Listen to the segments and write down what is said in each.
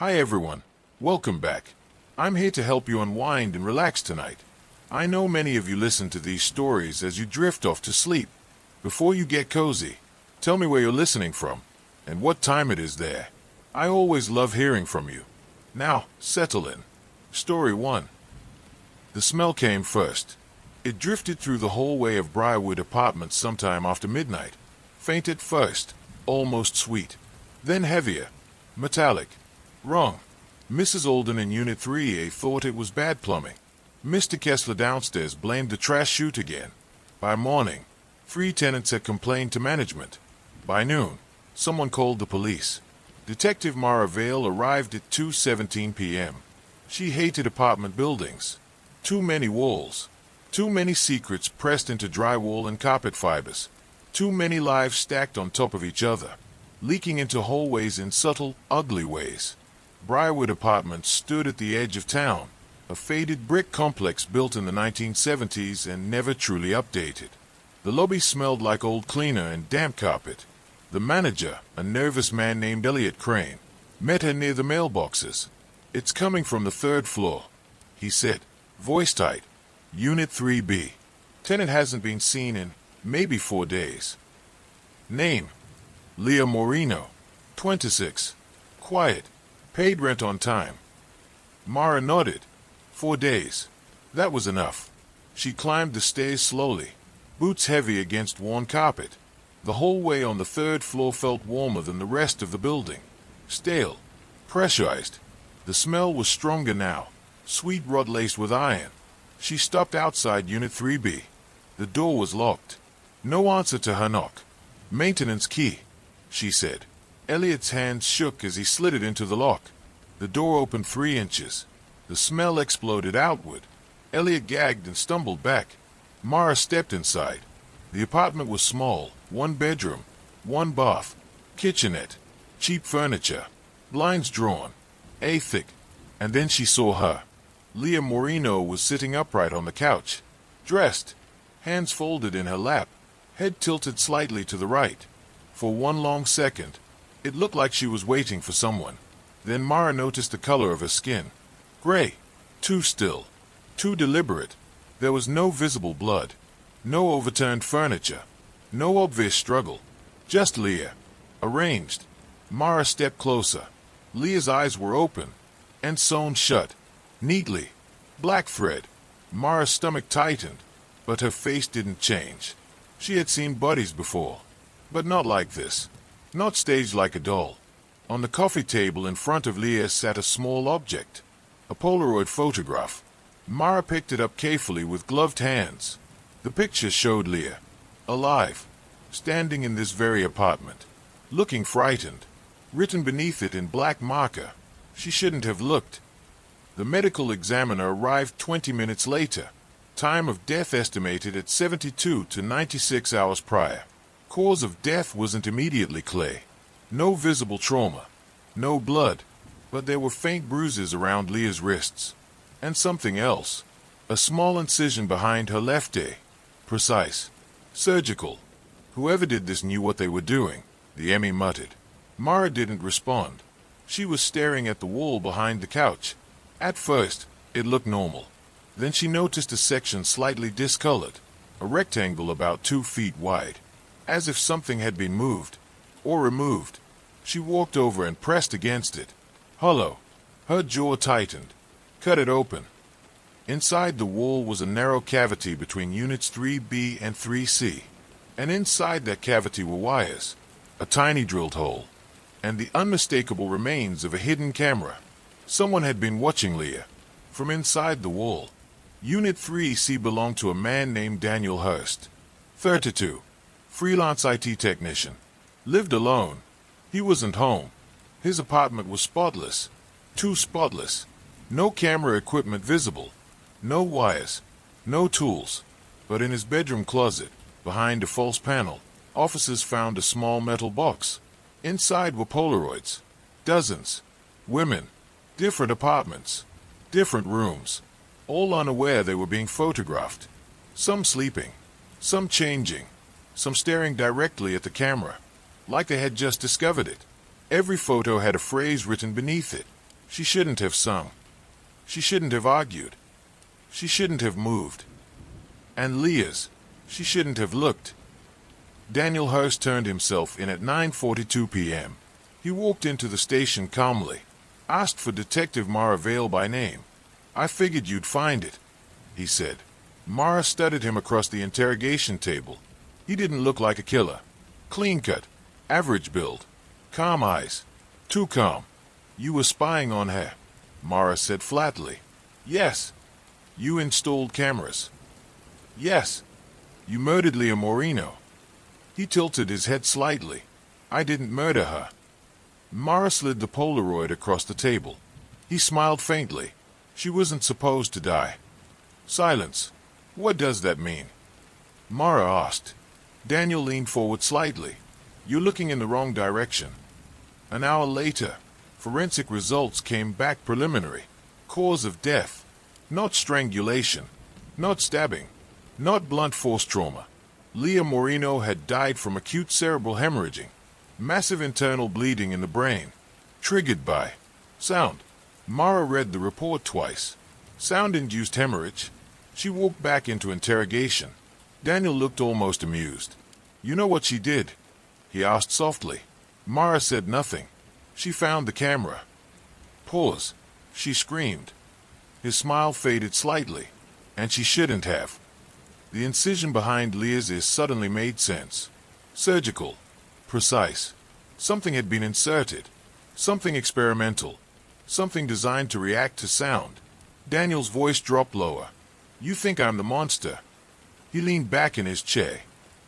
Hi everyone, welcome back. I'm here to help you unwind and relax tonight. I know many of you listen to these stories as you drift off to sleep. Before you get cozy, tell me where you're listening from and what time it is there. I always love hearing from you. Now, settle in. Story 1. The smell came first. It drifted through the hallway of Briarwood Apartments sometime after midnight. Faint at first, almost sweet. Then heavier, metallic. Wrong. Mrs. Alden in Unit 3A thought it was bad plumbing. Mr. Kessler downstairs blamed the trash chute again. By morning, 3 tenants had complained to management. By noon, someone called the police. Detective Mara Vale arrived at 2:17 p.m. She hated apartment buildings. Too many walls. Too many secrets pressed into drywall and carpet fibers. Too many lives stacked on top of each other, leaking into hallways in subtle, ugly ways. Briarwood Apartments stood at the edge of town, a faded brick complex built in the 1970s and never truly updated. The lobby smelled like old cleaner and damp carpet. The manager, a nervous man named Elliot Crane, met her near the mailboxes. "It's coming from the 3rd floor," he said, voice tight. "Unit 3B. Tenant hasn't been seen in maybe 4 days." Name: Leah Moreno, 26. Quiet. Paid rent on time. Mara nodded. 4 days. That was enough. She climbed the stairs slowly, boots heavy against worn carpet. The hallway on the 3rd floor felt warmer than the rest of the building. Stale. Pressurized. The smell was stronger now, sweet rot laced with iron. She stopped outside Unit 3B. The door was locked. No answer to her knock. "Maintenance key," she said. Elliot's hands shook as he slid it into the lock. The door opened 3 inches. The smell exploded outward. Elliot gagged and stumbled back. Mara stepped inside. The apartment was small, 1 bedroom, 1 bath, kitchenette, cheap furniture, blinds drawn, thick. And then she saw her. Leah Moreno was sitting upright on the couch, dressed, hands folded in her lap, head tilted slightly to the right. For 1 long second, it looked like she was waiting for someone. Then Mara noticed the color of her skin. Gray. Too still. Too deliberate. There was no visible blood. No overturned furniture. No obvious struggle. Just Leah. Arranged. Mara stepped closer. Leah's eyes were open and sewn shut. Neatly. Black thread. Mara's stomach tightened, but her face didn't change. She had seen bodies before, but not like this. Not staged like a doll. On the coffee table in front of Leah sat a small object. A Polaroid photograph. Mara picked it up carefully with gloved hands. The picture showed Leah, alive, standing in this very apartment, looking frightened. Written beneath it in black marker, "She shouldn't have looked." The medical examiner arrived 20 minutes later. Time of death estimated at 72 to 96 hours prior. Cause of death wasn't immediately clear. No visible trauma. No blood. But there were faint bruises around Leah's wrists. And something else. A small incision behind her left eye. Precise. Surgical. Whoever did this knew what they were doing, the ME muttered. Mara didn't respond. She was staring at the wall behind the couch. At first, it looked normal. Then she noticed a section slightly discolored, a rectangle about 2 feet wide, as if something had been moved or removed. She walked over and pressed against it. Hollow. Her jaw tightened. Cut it open. Inside the wall was a narrow cavity between Units 3B and 3C, and inside that cavity were wires, a tiny drilled hole, and the unmistakable remains of a hidden camera. Someone had been watching Leah from inside the wall. Unit 3C belonged to a man named Daniel Hurst, 32, freelance IT technician. Lived alone. He wasn't home. His apartment was spotless. Too spotless. No camera equipment visible. No wires. No tools. But in his bedroom closet, behind a false panel, officers found a small metal box. Inside were Polaroids. Dozens. Women. Different apartments. Different rooms. All unaware they were being photographed. Some sleeping. Some changing. Some staring directly at the camera, like they had just discovered it. Every photo had a phrase written beneath it. She shouldn't have sung. She shouldn't have argued. She shouldn't have moved. And Leah's, she shouldn't have looked. Daniel Hurst turned himself in at 9:42 p.m. He walked into the station calmly, asked for Detective Mara Vale by name. "I figured you'd find it," he said. Mara studied him across the interrogation table. He didn't look like a killer. Clean-cut, average build, calm eyes. Too calm. "You were spying on her," Mara said flatly. "Yes." "You installed cameras." "Yes." "You murdered Leah Moreno." He tilted his head slightly. "I didn't murder her." Mara slid the Polaroid across the table. He smiled faintly. "She wasn't supposed to die." Silence. "What does that mean?" Mara asked. Daniel leaned forward slightly. "You're looking in the wrong direction." An hour later, forensic results came back preliminary. Cause of death. Not strangulation. Not stabbing. Not blunt force trauma. Leah Moreno had died from acute cerebral hemorrhaging. Massive internal bleeding in the brain. Triggered by sound. Mara read the report twice. Sound-induced hemorrhage. She walked back into interrogation. Daniel looked almost amused. "You know what she did?" he asked softly. Mara said nothing. "She found the camera." Pause. "She screamed." His smile faded slightly. "And she shouldn't have." The incision behind Leah's ear suddenly made sense. Surgical. Precise. Something had been inserted. Something experimental. Something designed to react to sound. Daniel's voice dropped lower. "You think I'm the monster." He leaned back in his chair.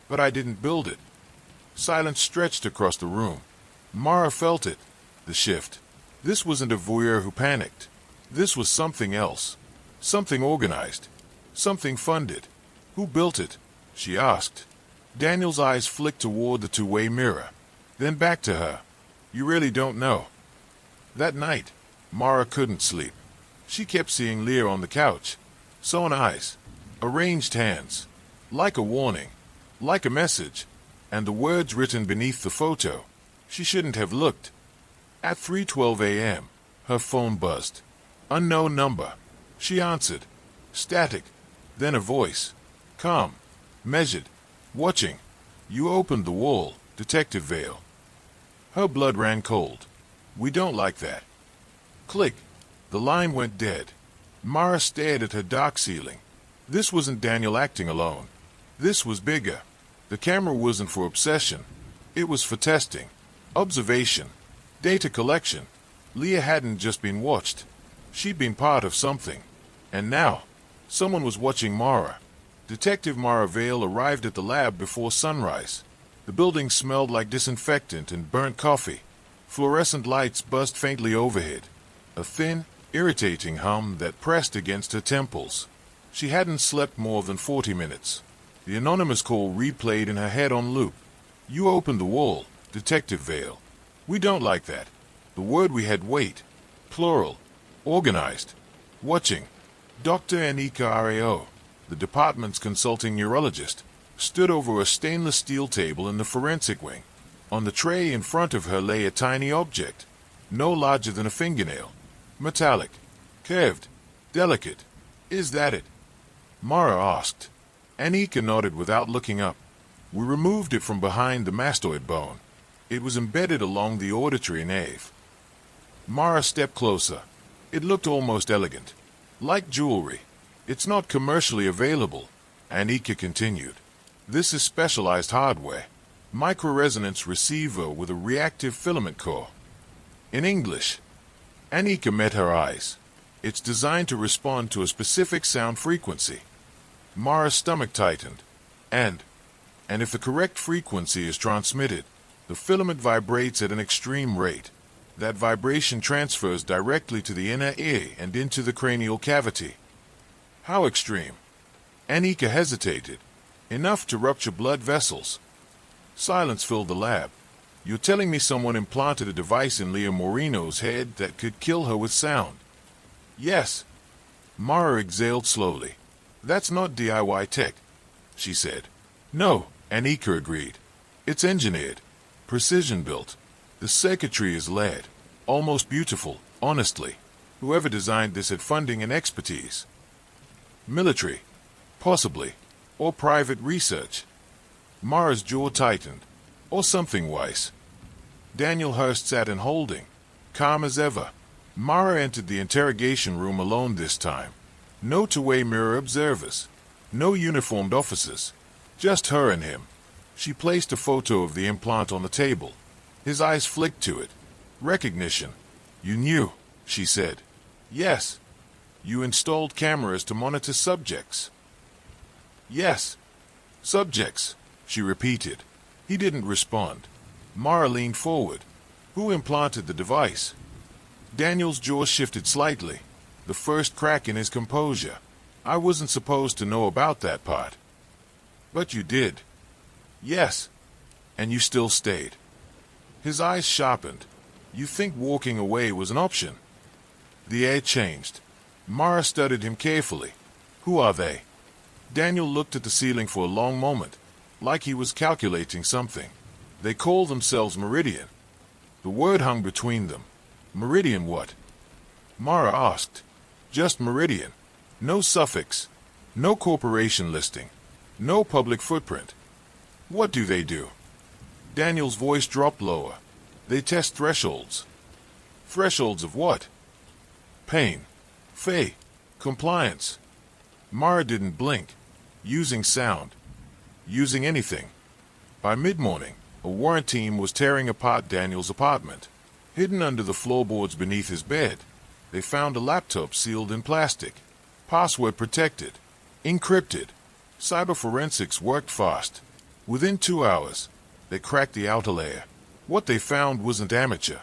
"But I didn't build it." Silence stretched across the room. Mara felt it. The shift. This wasn't a voyeur who panicked. This was something else. Something organized. Something funded. "Who built it?" she asked. Daniel's eyes flicked toward the two-way mirror. Then back to her. "You really don't know." That night, Mara couldn't sleep. She kept seeing Leah on the couch. Sewn eyes. Arranged hands. Like a warning. Like a message. And the words written beneath the photo. She shouldn't have looked. At 3:12 a.m., her phone buzzed. Unknown number. She answered. Static. Then a voice. Calm. Measured. Watching. "You opened the wall, Detective Vale." Her blood ran cold. "We don't like that." Click. The line went dead. Mara stared at her dark ceiling. This wasn't Daniel acting alone. This was bigger. The camera wasn't for obsession. It was for testing. Observation. Data collection. Leah hadn't just been watched. She'd been part of something. And now, someone was watching Mara. Detective Mara Vale arrived at the lab before sunrise. The building smelled like disinfectant and burnt coffee. Fluorescent lights buzzed faintly overhead. A thin, irritating hum that pressed against her temples. She hadn't slept more than 40 minutes. The anonymous call replayed in her head on loop. "You opened the wall, Detective Vale." "We don't like that." The word we had wait. Plural. Organized. Watching. Dr. Anika Rao, the department's consulting neurologist, stood over a stainless steel table in the forensic wing. On the tray in front of her lay a tiny object, no larger than a fingernail. Metallic. Curved. Delicate. "Is that it?" Mara asked. Anika nodded without looking up. "We removed it from behind the mastoid bone. It was embedded along the auditory nerve." Mara stepped closer. It looked almost elegant. Like jewelry. "It's not commercially available," Anika continued. "This is specialized hardware. Microresonance receiver with a reactive filament core." In English. Anika met her eyes. "It's designed to respond to a specific sound frequency." Mara's stomach tightened. And if the correct frequency is transmitted, the filament vibrates at an extreme rate. That vibration transfers directly to the inner ear and into the cranial cavity. How extreme? Anika hesitated. Enough to rupture blood vessels. Silence filled the lab. "You're telling me someone implanted a device in Leah Moreno's head that could kill her with sound?" "Yes." Mara exhaled slowly. "That's not DIY tech," she said. "No," Anika agreed. "It's engineered. Precision built. The circuitry is layered. Almost beautiful. Honestly, whoever designed this had funding and expertise. Military, possibly, or private research. Mara's jaw tightened, or something wise. Daniel Hurst sat in holding, calm as ever. Mara entered the interrogation room alone this time. No two-way mirror observers. No uniformed officers. Just her and him. She placed a photo of the implant on the table. His eyes flicked to it. Recognition. You knew, she said. Yes. You installed cameras to monitor subjects. Yes. Subjects, she repeated. He didn't respond. Mara leaned forward. Who implanted the device? Daniel's jaw shifted slightly, the first crack in his composure. I wasn't supposed to know about that part. But you did. Yes. And you still stayed. His eyes sharpened. You think walking away was an option? The air changed. Mara studied him carefully. Who are they? Daniel looked at the ceiling for a long moment, like he was calculating something. They call themselves Meridian. The word hung between them. Meridian what? Mara asked. Just Meridian. No suffix. No corporation listing. No public footprint. What do they do? Daniel's voice dropped lower. They test thresholds. Thresholds of what? Pain. Faith. Compliance. Mara didn't blink. Using sound. Using anything. By mid-morning, a warrant team was tearing apart Daniel's apartment. Hidden under the floorboards beneath his bed, they found a laptop sealed in plastic. Password protected. Encrypted. Cyber forensics worked fast. Within 2 hours, they cracked the outer layer. What they found wasn't amateur.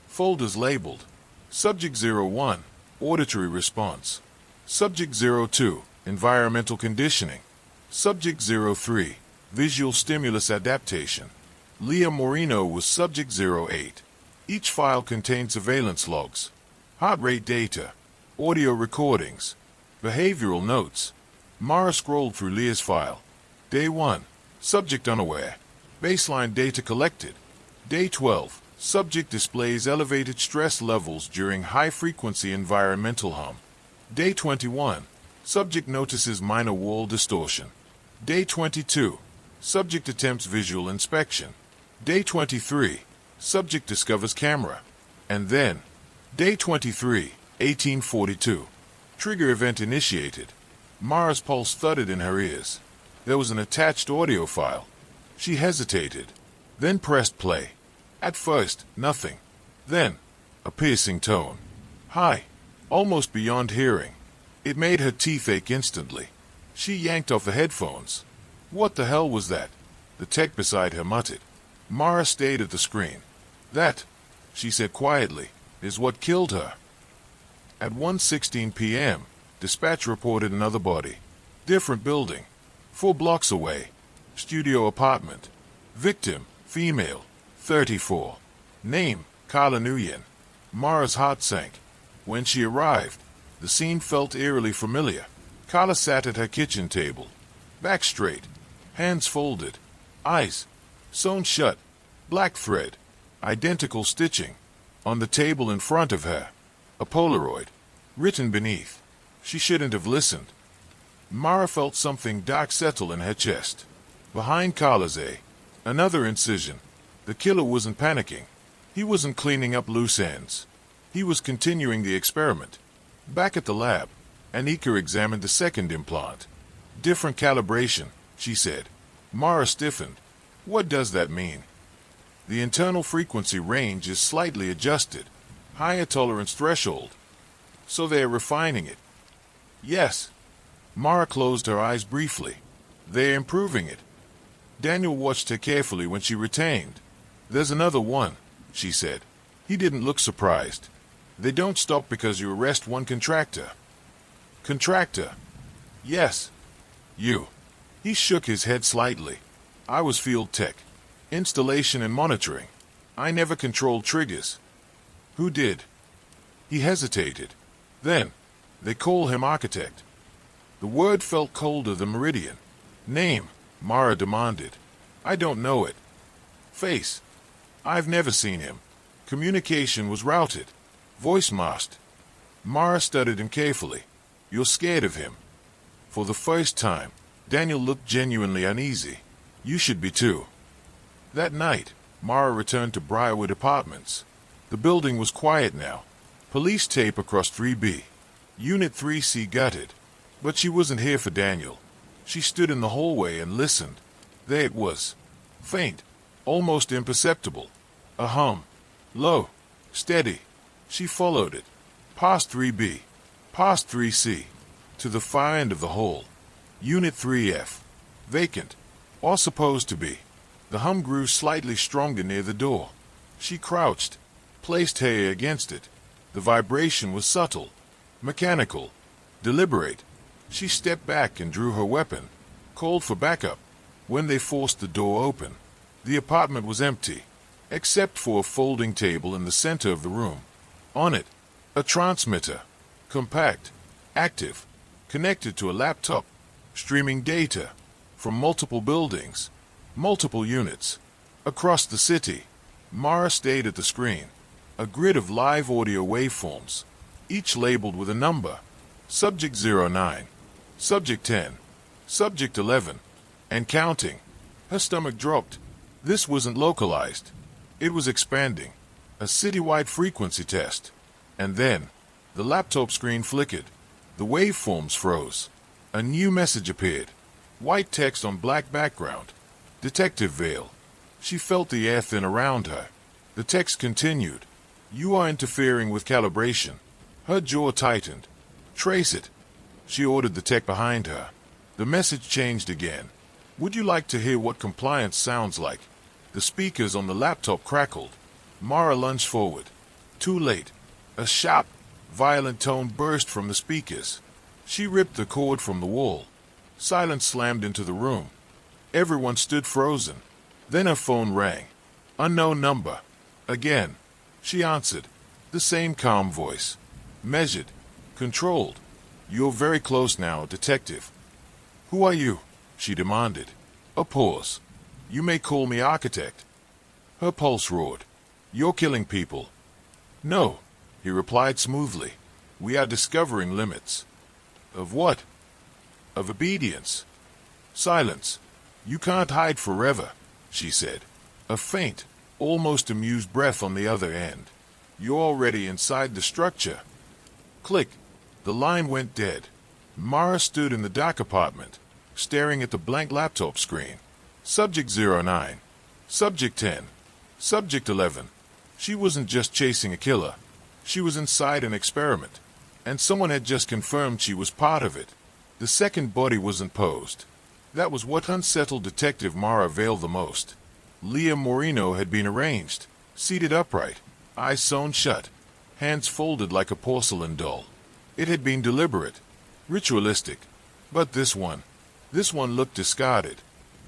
Folders labeled. Subject 01, auditory response. Subject 02, environmental conditioning. Subject 03, visual stimulus adaptation. Leah Moreno was Subject 08. Each file contained surveillance logs, heart rate data, audio recordings, behavioral notes. Mara scrolled through Leah's file. Day 1, subject unaware. Baseline data collected. Day 12, subject displays elevated stress levels during high-frequency environmental hum. Day 21, subject notices minor wall distortion. Day 22, subject attempts visual inspection. Day 23, subject discovers camera. And then, Day 23, 1842. Trigger event initiated. Mara's pulse thudded in her ears. There was an attached audio file. She hesitated, then pressed play. At first, nothing. Then, a piercing tone. High, almost beyond hearing. It made her teeth ache instantly. She yanked off the headphones. What the hell was that? The tech beside her muttered. Mara stayed at the screen. That, she said quietly, is what killed her. At 1:16 p.m., dispatch reported another body. Different building. 4 blocks away. Studio apartment. Victim, female, 34. Name, Carla Nguyen. Mara's heart sank. When she arrived, the scene felt eerily familiar. Carla sat at her kitchen table. Back straight. Hands folded. Eyes sewn shut. Black thread. Identical stitching. On the table in front of her, a Polaroid. Written beneath. She shouldn't have listened. Mara felt something dark settle in her chest. Behind Carla's another incision. The killer wasn't panicking. He wasn't cleaning up loose ends. He was continuing the experiment. Back at the lab, Anika examined the second implant. Different calibration, she said. Mara stiffened. What does that mean? The internal frequency range is slightly adjusted. Higher tolerance threshold. So they are refining it. Yes. Mara closed her eyes briefly. They're improving it. Daniel watched her carefully when she retained. There's another one, she said. He didn't look surprised. They don't stop because you arrest one contractor. Contractor? Yes. You. He shook his head slightly. I was field tech. Installation and monitoring. I never controlled triggers. Who did? He hesitated. Then, they call him architect. The word felt colder than Meridian. Name, Mara demanded. I don't know it. Face. I've never seen him. Communication was routed. Voice masked. Mara studied him carefully. You're scared of him. For the first time, Daniel looked genuinely uneasy. You should be too. That night, Mara returned to Briarwood Apartments. The building was quiet now. Police tape across 3B. Unit 3C gutted. But she wasn't here for Daniel. She stood in the hallway and listened. There it was. Faint. Almost imperceptible. A hum. Low. Steady. She followed it. Past 3B. Past 3C. To the far end of the hall. Unit 3F. Vacant. Or supposed to be. The hum grew slightly stronger near the door. She crouched. Placed her ear against it. The vibration was subtle. Mechanical. Deliberate. She stepped back and drew her weapon. Called for backup. When they forced the door open, the apartment was empty, except for a folding table in the center of the room. On it, a transmitter. Compact. Active. Connected to a laptop. Streaming data. From multiple buildings. Multiple units. Across the city. Mara stayed at the screen. A grid of live audio waveforms, each labeled with a number. Subject 09. Subject 10. Subject 11. And counting. Her stomach dropped. This wasn't localized. It was expanding. A citywide frequency test. And then, the laptop screen flickered. The waveforms froze. A new message appeared. White text on black background. Detective Vale. She felt the air thin around her. The text continued. You are interfering with calibration. Her jaw tightened. Trace it. She ordered the tech behind her. The message changed again. Would you like to hear what compliance sounds like? The speakers on the laptop crackled. Mara lunged forward. Too late. A sharp, violent tone burst from the speakers. She ripped the cord from the wall. Silence slammed into the room. Everyone stood frozen. Then her phone rang. Unknown number. Again. She answered. The same calm voice. Measured. Controlled. You're very close now, detective. Who are you? She demanded. A pause. You may call me architect. Her pulse roared. You're killing people. No, he replied smoothly. We are discovering limits. Of what? Of obedience. Silence. You can't hide forever, she said. A faint, almost amused breath on the other end. You're already inside the structure. Click. The line went dead. Mara stood in the dark apartment, staring at the blank laptop screen. Subject 09. Subject 10. Subject 11. She wasn't just chasing a killer. She was inside an experiment. And someone had just confirmed she was part of it. The second body wasn't posed. That was what unsettled Detective Mara Vale the most. Leah Moreno had been arranged, seated upright, eyes sewn shut, hands folded like a porcelain doll. It had been deliberate, ritualistic. But this one looked discarded.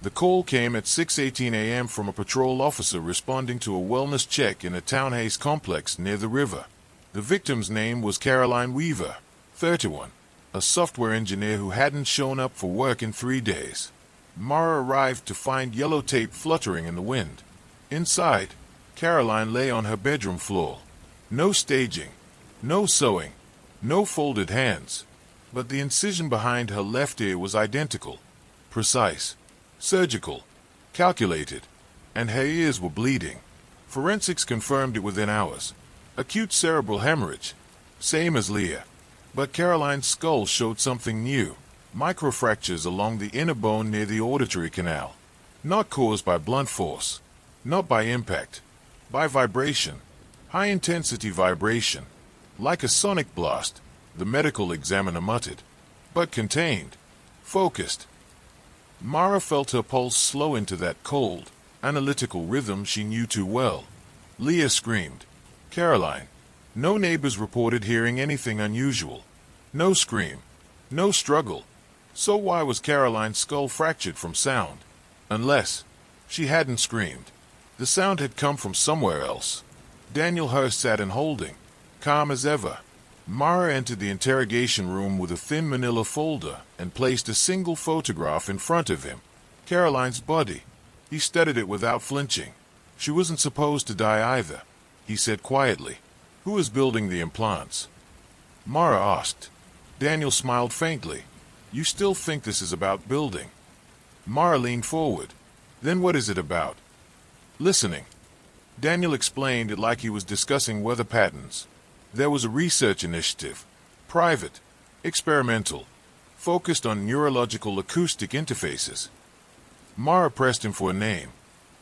The call came at 6:18 a.m. from a patrol officer responding to a wellness check in a townhouse complex near the river. The victim's name was Caroline Weaver, 31, a software engineer who hadn't shown up for work in 3 days. Mara arrived to find yellow tape fluttering in the wind. Inside, Caroline lay on her bedroom floor. No staging, no sewing, no folded hands. But the incision behind her left ear was identical, precise, surgical, calculated, and her ears were bleeding. Forensics confirmed it within hours. Acute cerebral hemorrhage, same as Leah. But Caroline's skull showed something new. Microfractures along the inner bone near the auditory canal. Not caused by blunt force. Not by impact. By vibration. High-intensity vibration. Like a sonic blast, the medical examiner muttered. But contained. Focused. Mara felt her pulse slow into that cold, analytical rhythm she knew too well. Leah screamed. Caroline. No neighbors reported hearing anything unusual. No scream. No struggle. So why was Caroline's skull fractured from sound? Unless she hadn't screamed. The sound had come from somewhere else. Daniel Hurst sat in holding, calm as ever. Mara entered the interrogation room with a thin manila folder and placed a single photograph in front of him. Caroline's body. He studied it without flinching. She wasn't supposed to die either, he said quietly. Who is building the implants? Mara asked. Daniel smiled faintly. You still think this is about building? Mara leaned forward. Then what is it about? Listening. Daniel explained it like he was discussing weather patterns. There was a research initiative, private, experimental, focused on neurological acoustic interfaces. Mara pressed him for a name.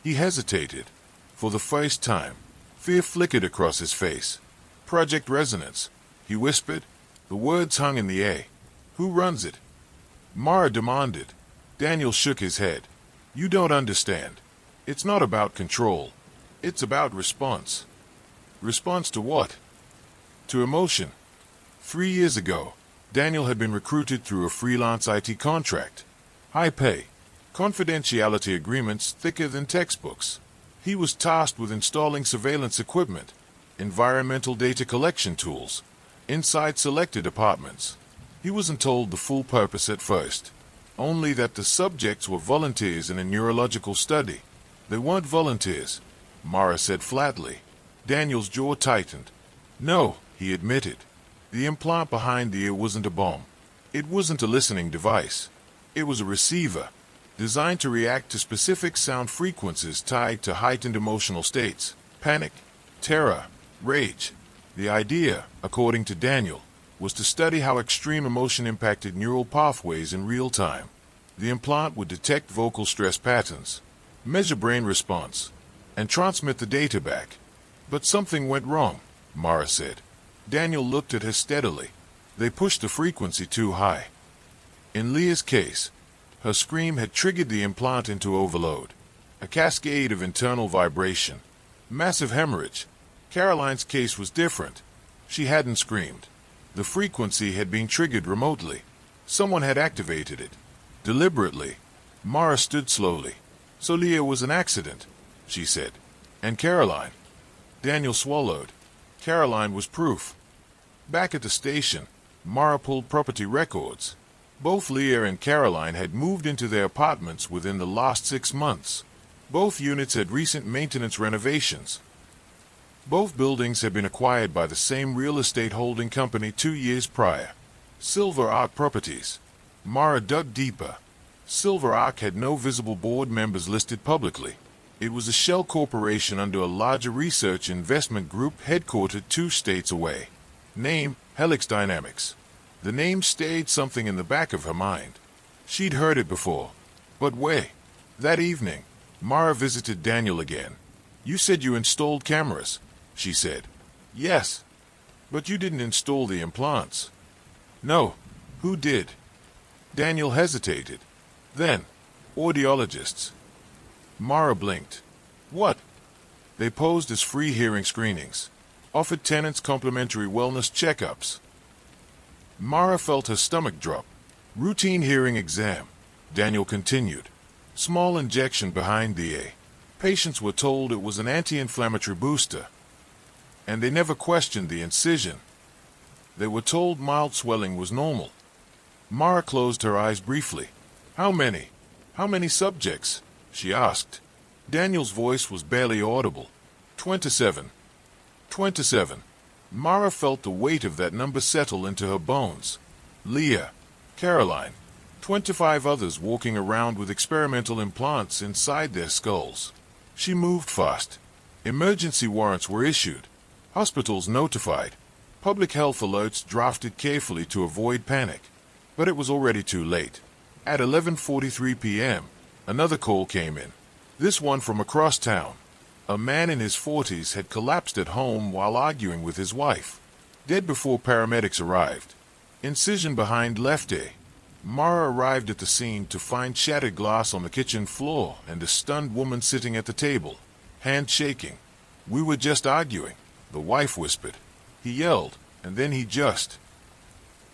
He hesitated. For the first time, fear flickered across his face. Project Resonance, he whispered. The words hung in the air. Who runs it? Mara demanded. Daniel shook his head. You don't understand. It's not about control. It's about response. Response to what? To emotion. 3 years ago, Daniel had been recruited through a freelance IT contract. High pay. Confidentiality agreements thicker than textbooks. He was tasked with installing surveillance equipment, environmental data collection tools, inside selected apartments. He wasn't told the full purpose at first, only that the subjects were volunteers in a neurological study. They weren't volunteers, Mara said flatly. Daniel's jaw tightened. No, he admitted. The implant behind the ear wasn't a bomb. It wasn't a listening device. It was a receiver, designed to react to specific sound frequencies tied to heightened emotional states, panic, terror, rage. The idea, according to Daniel, was to study how extreme emotion impacted neural pathways in real time. The implant would detect vocal stress patterns, measure brain response, and transmit the data back. But something went wrong, Mara said. Daniel looked at her steadily. They pushed the frequency too high. In Leah's case, her scream had triggered the implant into overload. A cascade of internal vibration. Massive hemorrhage. Caroline's case was different. She hadn't screamed. The frequency had been triggered remotely. Someone had activated it. Deliberately. Mara stood slowly. So Leah was an accident, she said. And Caroline? Daniel swallowed. Caroline was proof. Back at the station, Mara pulled property records. Both Leah and Caroline had moved into their apartments within the last 6 months. Both units had recent maintenance renovations. Both buildings had been acquired by the same real estate holding company 2 years prior. Silver Arc Properties. Mara dug deeper. Silver Arc had no visible board members listed publicly. It was a shell corporation under a larger research investment group headquartered 2 states away. Name, Helix Dynamics. The name stayed something in the back of her mind. She'd heard it before. But where? That evening, Mara visited Daniel again. You said you installed cameras, she said. Yes. But you didn't install the implants. No. Who did? Daniel hesitated. Then, audiologists. Mara blinked. What? They posed as free hearing screenings. Offered tenants complimentary wellness checkups. Mara felt her stomach drop. Routine hearing exam. Daniel continued. Small injection behind the ear. Patients were told it was an anti-inflammatory booster. And they never questioned the incision. They were told mild swelling was normal. Mara closed her eyes briefly. How many? How many subjects? She asked. Daniel's voice was barely audible. 27. 27. Mara felt the weight of that number settle into her bones. Leah, Caroline, 25 others walking around with experimental implants inside their skulls. She moved fast. Emergency warrants were issued. Hospitals notified. Public health alerts drafted carefully to avoid panic. But it was already too late. At 11:43 p.m., another call came in. This one from across town. A man in his 40s had collapsed at home while arguing with his wife. Dead before paramedics arrived. Incision behind left ear. Mara arrived at the scene to find shattered glass on the kitchen floor and a stunned woman sitting at the table, hand shaking. We were just arguing, the wife whispered. He yelled, and then he just...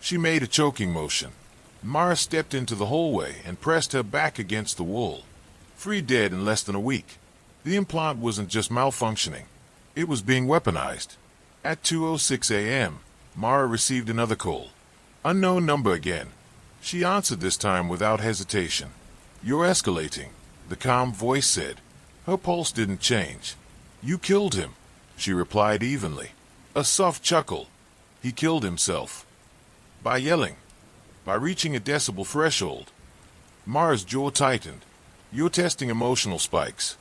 She made a choking motion. Mara stepped into the hallway and pressed her back against the wall. 3 dead in less than a week. The implant wasn't just malfunctioning. It was being weaponized. At 2:06 a.m., Mara received another call. Unknown number again. She answered this time without hesitation. You're escalating, the calm voice said. Her pulse didn't change. You killed him, she replied evenly. A soft chuckle. He killed himself. By yelling. By reaching a decibel threshold. Mara's jaw tightened. You're testing emotional spikes.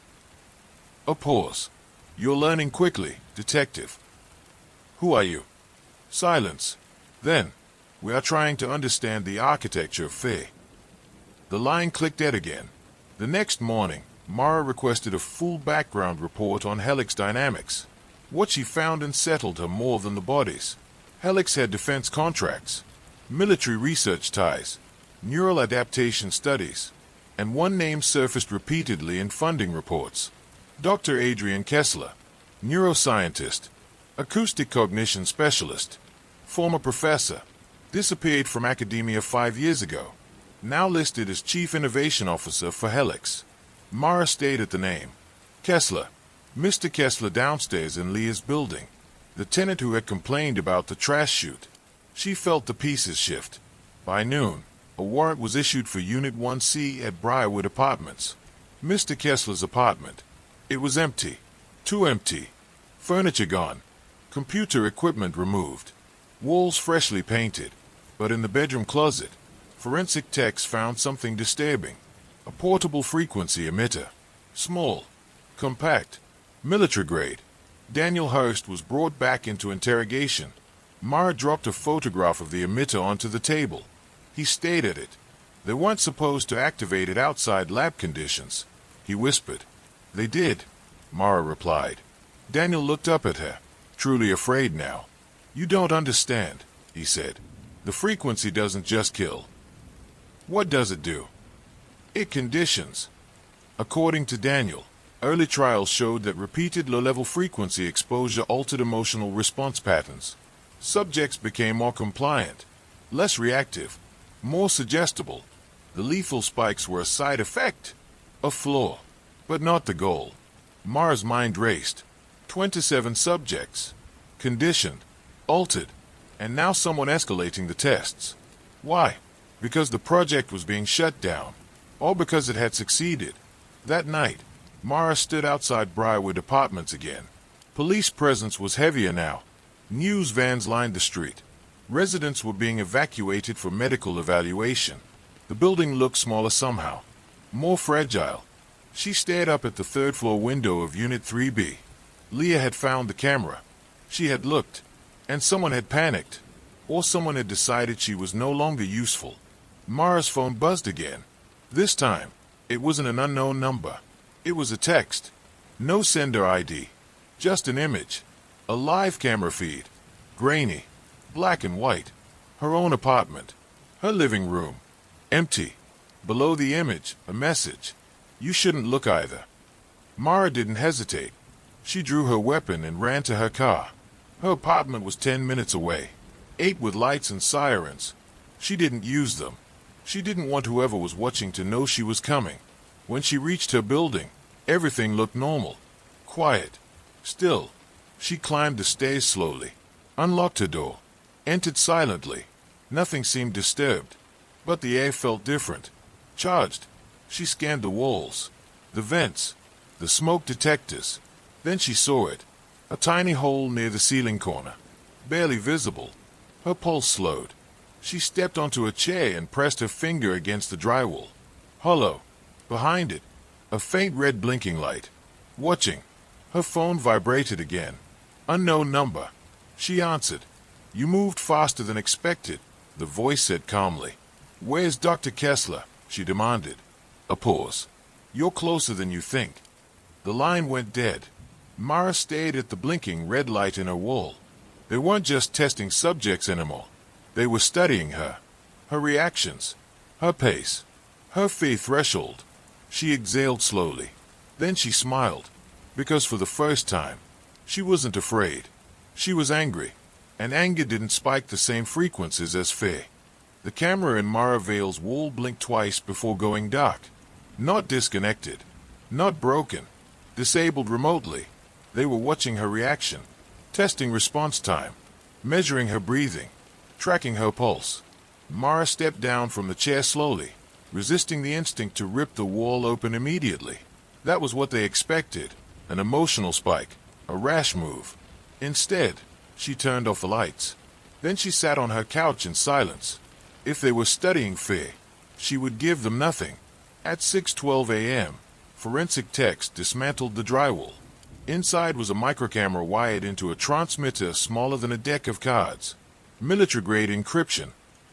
A pause. You're learning quickly, detective. Who are you? Silence. Then, we are trying to understand the architecture of fear. The line clicked dead again. The next morning, Mara requested a full background report on Helix dynamics. What she found unsettled her more than the bodies. Helix had defense contracts, military research ties, neural adaptation studies, and one name surfaced repeatedly in funding reports. Dr. Adrian Kessler, neuroscientist, acoustic cognition specialist, former professor, disappeared from academia 5 years ago, now listed as Chief Innovation Officer for Helix. Mara stayed at the name. Kessler, Mr. Kessler downstairs in Leah's building, the tenant who had complained about the trash chute. She felt the pieces shift. By noon, a warrant was issued for Unit 1C at Briarwood Apartments. Mr. Kessler's apartment. It was empty. Too empty. Furniture gone. Computer equipment removed. Walls freshly painted. But in the bedroom closet, forensic techs found something disturbing. A portable frequency emitter. Small. Compact. Military grade. Daniel Hurst was brought back into interrogation. Mara dropped a photograph of the emitter onto the table. He stared at it. They weren't supposed to activate it outside lab conditions, he whispered. They did, Mara replied. Daniel looked up at her, truly afraid now. You don't understand, he said. The frequency doesn't just kill. What does it do? It conditions. According to Daniel, early trials showed that repeated low-level frequency exposure altered emotional response patterns. Subjects became more compliant, less reactive, more suggestible. The lethal spikes were a side effect, a flaw, but not the goal. Mara's mind raced. 27 subjects, conditioned, altered, and now someone escalating the tests. Why? Because the project was being shut down, or because it had succeeded. That night, Mara stood outside Briarwood Apartments again. Police presence was heavier now. News vans lined the street. Residents were being evacuated for medical evaluation. The building looked smaller somehow, more fragile. She stared up at the third-floor window of Unit 3B. Leah had found the camera. She had looked, and someone had panicked, or someone had decided she was no longer useful. Mara's phone buzzed again. This time, it wasn't an unknown number. It was a text. No sender ID. Just an image. A live camera feed. Grainy. Black and white. Her own apartment. Her living room. Empty. Below the image, a message. You shouldn't look either. Mara didn't hesitate. She drew her weapon and ran to her car. Her apartment was 10 minutes away. 8 with lights and sirens. She didn't use them. She didn't want whoever was watching to know she was coming. When she reached her building, everything looked normal. Quiet. Still. She climbed the stairs slowly. Unlocked her door. Entered silently. Nothing seemed disturbed. But the air felt different. Charged. She scanned the walls. The vents. The smoke detectors. Then she saw it. A tiny hole near the ceiling corner. Barely visible. Her pulse slowed. She stepped onto a chair and pressed her finger against the drywall. Hollow. Behind it, a faint red blinking light. Watching. Her phone vibrated again. Unknown number. She answered. You moved faster than expected, the voice said calmly. Where's Dr. Kessler? She demanded. A pause. You're closer than you think. The line went dead. Mara stared at the blinking red light in her wall. They weren't just testing subjects anymore. They were studying her. Her reactions. Her pace. Her fear threshold. She exhaled slowly. Then she smiled. Because for the first time, she wasn't afraid. She was angry. And anger didn't spike the same frequencies as fear. The camera in Mara Vale's wall blinked twice before going dark. Not disconnected. Not broken. Disabled remotely. They were watching her reaction. Testing response time. Measuring her breathing. Tracking her pulse. Mara stepped down from the chair slowly, resisting the instinct to rip the wall open immediately. That was what they expected. An emotional spike. A rash move. Instead, She turned off the lights. Then she sat on her couch in silence. If they were studying fear, she would give them nothing. At 6:12 a.m., forensic techs dismantled the drywall. Inside was a microcamera wired into a transmitter smaller than a deck of cards. Military-grade encryption.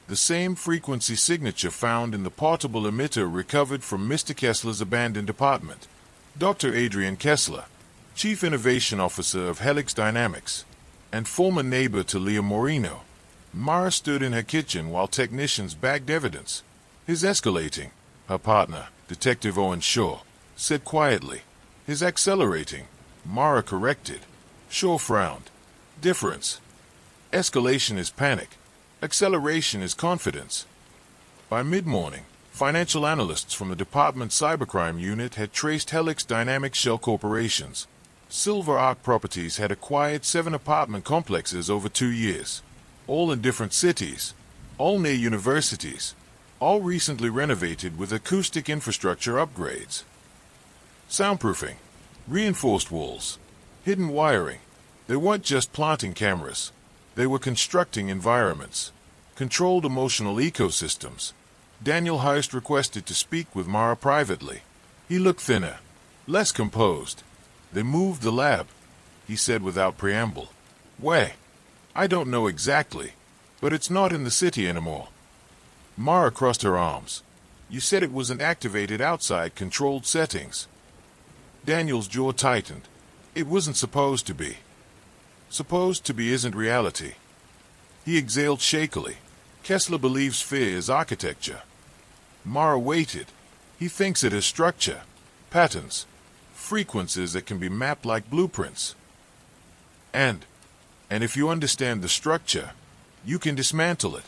The same frequency signature found in the portable emitter recovered from Mr. Kessler's abandoned apartment. Dr. Adrian Kessler, Chief Innovation Officer of Helix Dynamics, and former neighbor to Leah Moreno. Mara stood in her kitchen while technicians bagged evidence. His escalating, her partner, Detective Owen Shaw, said quietly. His accelerating, Mara corrected. Shaw frowned. Difference. Escalation is panic. Acceleration is confidence. By mid-morning, financial analysts from the department's cybercrime unit had traced Helix Dynamics shell corporations. Silver Arc Properties had acquired 7 apartment complexes over 2 years, all in different cities, all near universities, all recently renovated with acoustic infrastructure upgrades. Soundproofing, reinforced walls, hidden wiring. They weren't just planting cameras. They were constructing environments, controlled emotional ecosystems. Daniel Heist requested to speak with Mara privately. He looked thinner, less composed. They moved the lab, he said without preamble. Where? I don't know exactly, but it's not in the city anymore. Mara crossed her arms. You said it wasn't activated outside controlled settings. Daniel's jaw tightened. It wasn't supposed to be. Supposed to be isn't reality. He exhaled shakily. Kessler believes fear is architecture. Mara waited. He thinks it is structure, patterns, frequencies that can be mapped like blueprints. And if you understand the structure, you can dismantle it.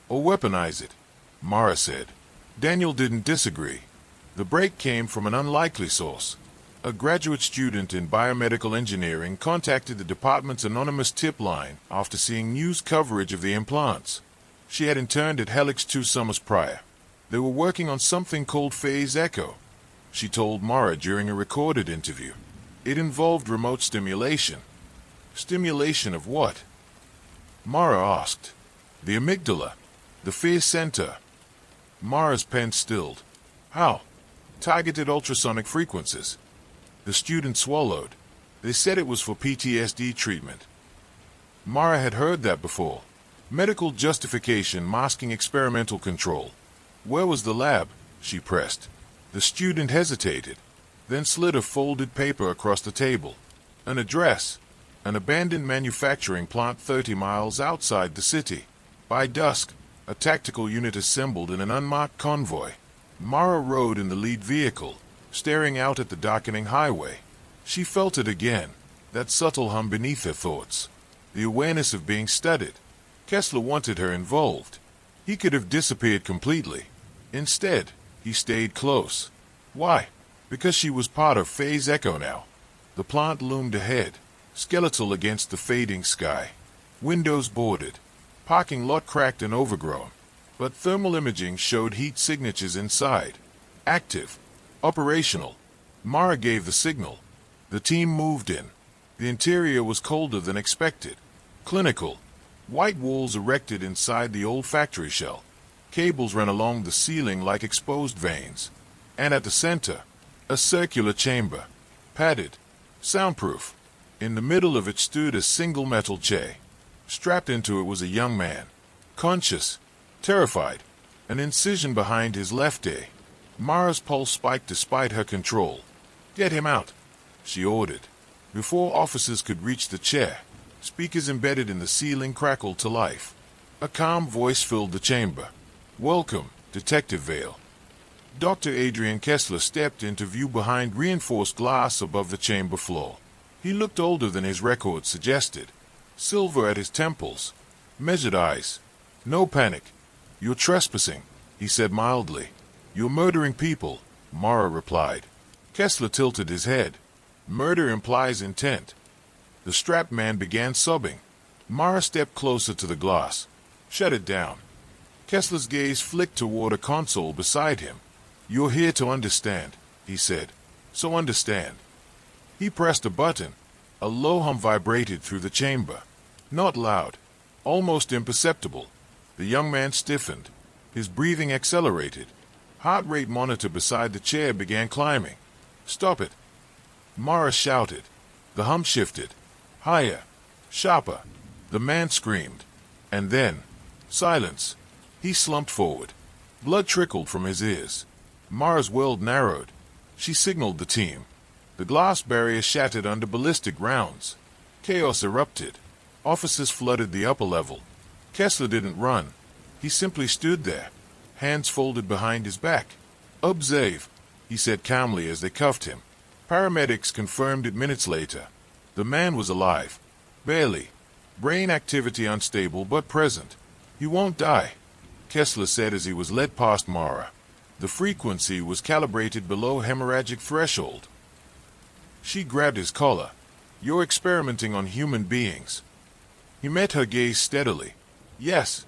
Or weaponize it, Mara said. Daniel didn't disagree. The break came from an unlikely source. A graduate student in biomedical engineering contacted the department's anonymous tip line after seeing news coverage of the implants. She had interned at Helix 2 summers prior. They were working on something called phase echo, she told Mara during a recorded interview. It involved remote stimulation. Stimulation of what? Mara asked. The amygdala, the fear center. Mara's pen stilled. How? Targeted ultrasonic frequencies. The student swallowed. They said it was for PTSD treatment. Mara had heard that before. Medical justification masking experimental control. Where was the lab? She pressed. The student hesitated, then slid a folded paper across the table. An address. An abandoned manufacturing plant 30 miles outside the city. By dusk, a tactical unit assembled in an unmarked convoy. Mara rode in the lead vehicle, staring out at the darkening highway. She felt it again, that subtle hum beneath her thoughts. The awareness of being studied. Kessler wanted her involved. He could have disappeared completely. Instead, he stayed close. Why? Because she was part of phase echo now. The plant loomed ahead, skeletal against the fading sky. Windows boarded. Parking lot cracked and overgrown. But thermal imaging showed heat signatures inside. Active. Operational. Mara gave the signal. The team moved in. The interior was colder than expected. Clinical. White walls erected inside the old factory shell. Cables ran along the ceiling like exposed veins. And at the center, a circular chamber. Padded. Soundproof. In the middle of it stood a single metal chair. Strapped into it was a young man. Conscious. Terrified. An incision behind his left ear. Mara's pulse spiked despite her control. Get him out, she ordered. Before officers could reach the chair, speakers embedded in the ceiling crackled to life. A calm voice filled the chamber. Welcome, Detective Vale. Dr. Adrian Kessler stepped into view behind reinforced glass above the chamber floor. He looked older than his record suggested. Silver at his temples. Measured eyes. No panic. You're trespassing, he said mildly. You're murdering people, Mara replied. Kessler tilted his head. Murder implies intent. The strapped man began sobbing. Mara stepped closer to the glass. Shut it down. Kessler's gaze flicked toward a console beside him. You're here to understand, he said. So understand. He pressed a button. A low hum vibrated through the chamber. Not loud, almost imperceptible. The young man stiffened. His breathing accelerated. Heart rate monitor beside the chair began climbing. "Stop it!" Mara shouted. The hum shifted. Higher. Sharper. The man screamed. And then, silence. He slumped forward. Blood trickled from his ears. Mara's world narrowed. She signaled the team. The glass barrier shattered under ballistic rounds. Chaos erupted. Officers flooded the upper level. Kessler didn't run. He simply stood there, hands folded behind his back. "Observe," he said calmly as they cuffed him. Paramedics confirmed it minutes later. The man was alive. Barely. Brain activity unstable but present. "You won't die," Kessler said as he was led past Mara. The frequency was calibrated below hemorrhagic threshold. She grabbed his collar. "You're experimenting on human beings." He met her gaze steadily. "Yes."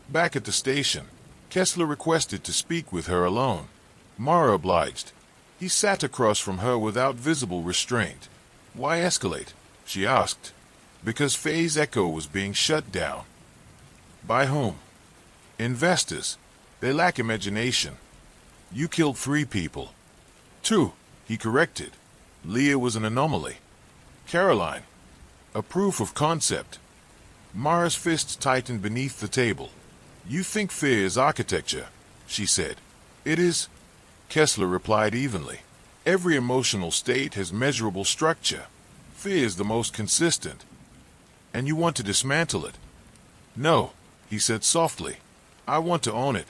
Back at the station, Kessler requested to speak with her alone. Mara obliged. He sat across from her without visible restraint. "Why escalate?" she asked. "Because Phase Echo was being shut down." "By whom?" "Investors. They lack imagination." "You killed 3 people." "2," he corrected. Leah was an anomaly. Caroline. A proof of concept. Mara's fists tightened beneath the table. "You think fear is architecture," she said. "It is," Kessler replied evenly. "Every emotional state has measurable structure. Fear is the most consistent. And you want to dismantle it." "No," he said softly. "I want to own it."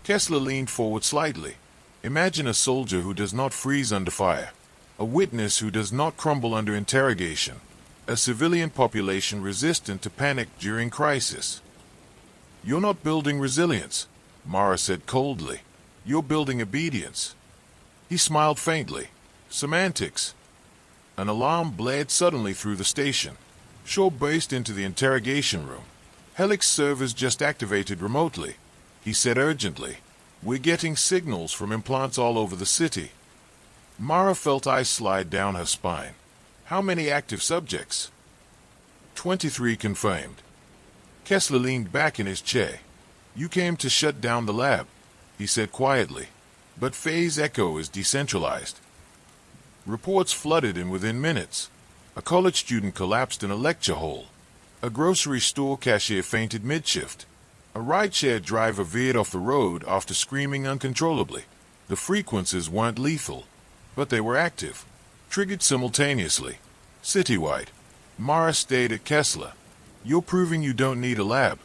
Kessler leaned forward slightly. "Imagine a soldier who does not freeze under fire. A witness who does not crumble under interrogation. A civilian population resistant to panic during crisis." "You're not building resilience," Mara said coldly. "You're building obedience." He smiled faintly. "Semantics." An alarm blared suddenly through the station. Shaw burst into the interrogation room. "Helix servers just activated remotely," he said urgently. "We're getting signals from implants all over the city." Mara felt ice slide down her spine. "How many active subjects?" 23 confirmed. Kessler leaned back in his chair. "You came to shut down the lab," he said quietly. "But Phase Echo is decentralized." Reports flooded in within minutes. A college student collapsed in a lecture hall. A grocery store cashier fainted mid-shift. A rideshare driver veered off the road after screaming uncontrollably. The frequencies weren't lethal, but they were active, triggered simultaneously, citywide. Mara stared at Kessler. "You're proving you don't need a lab,"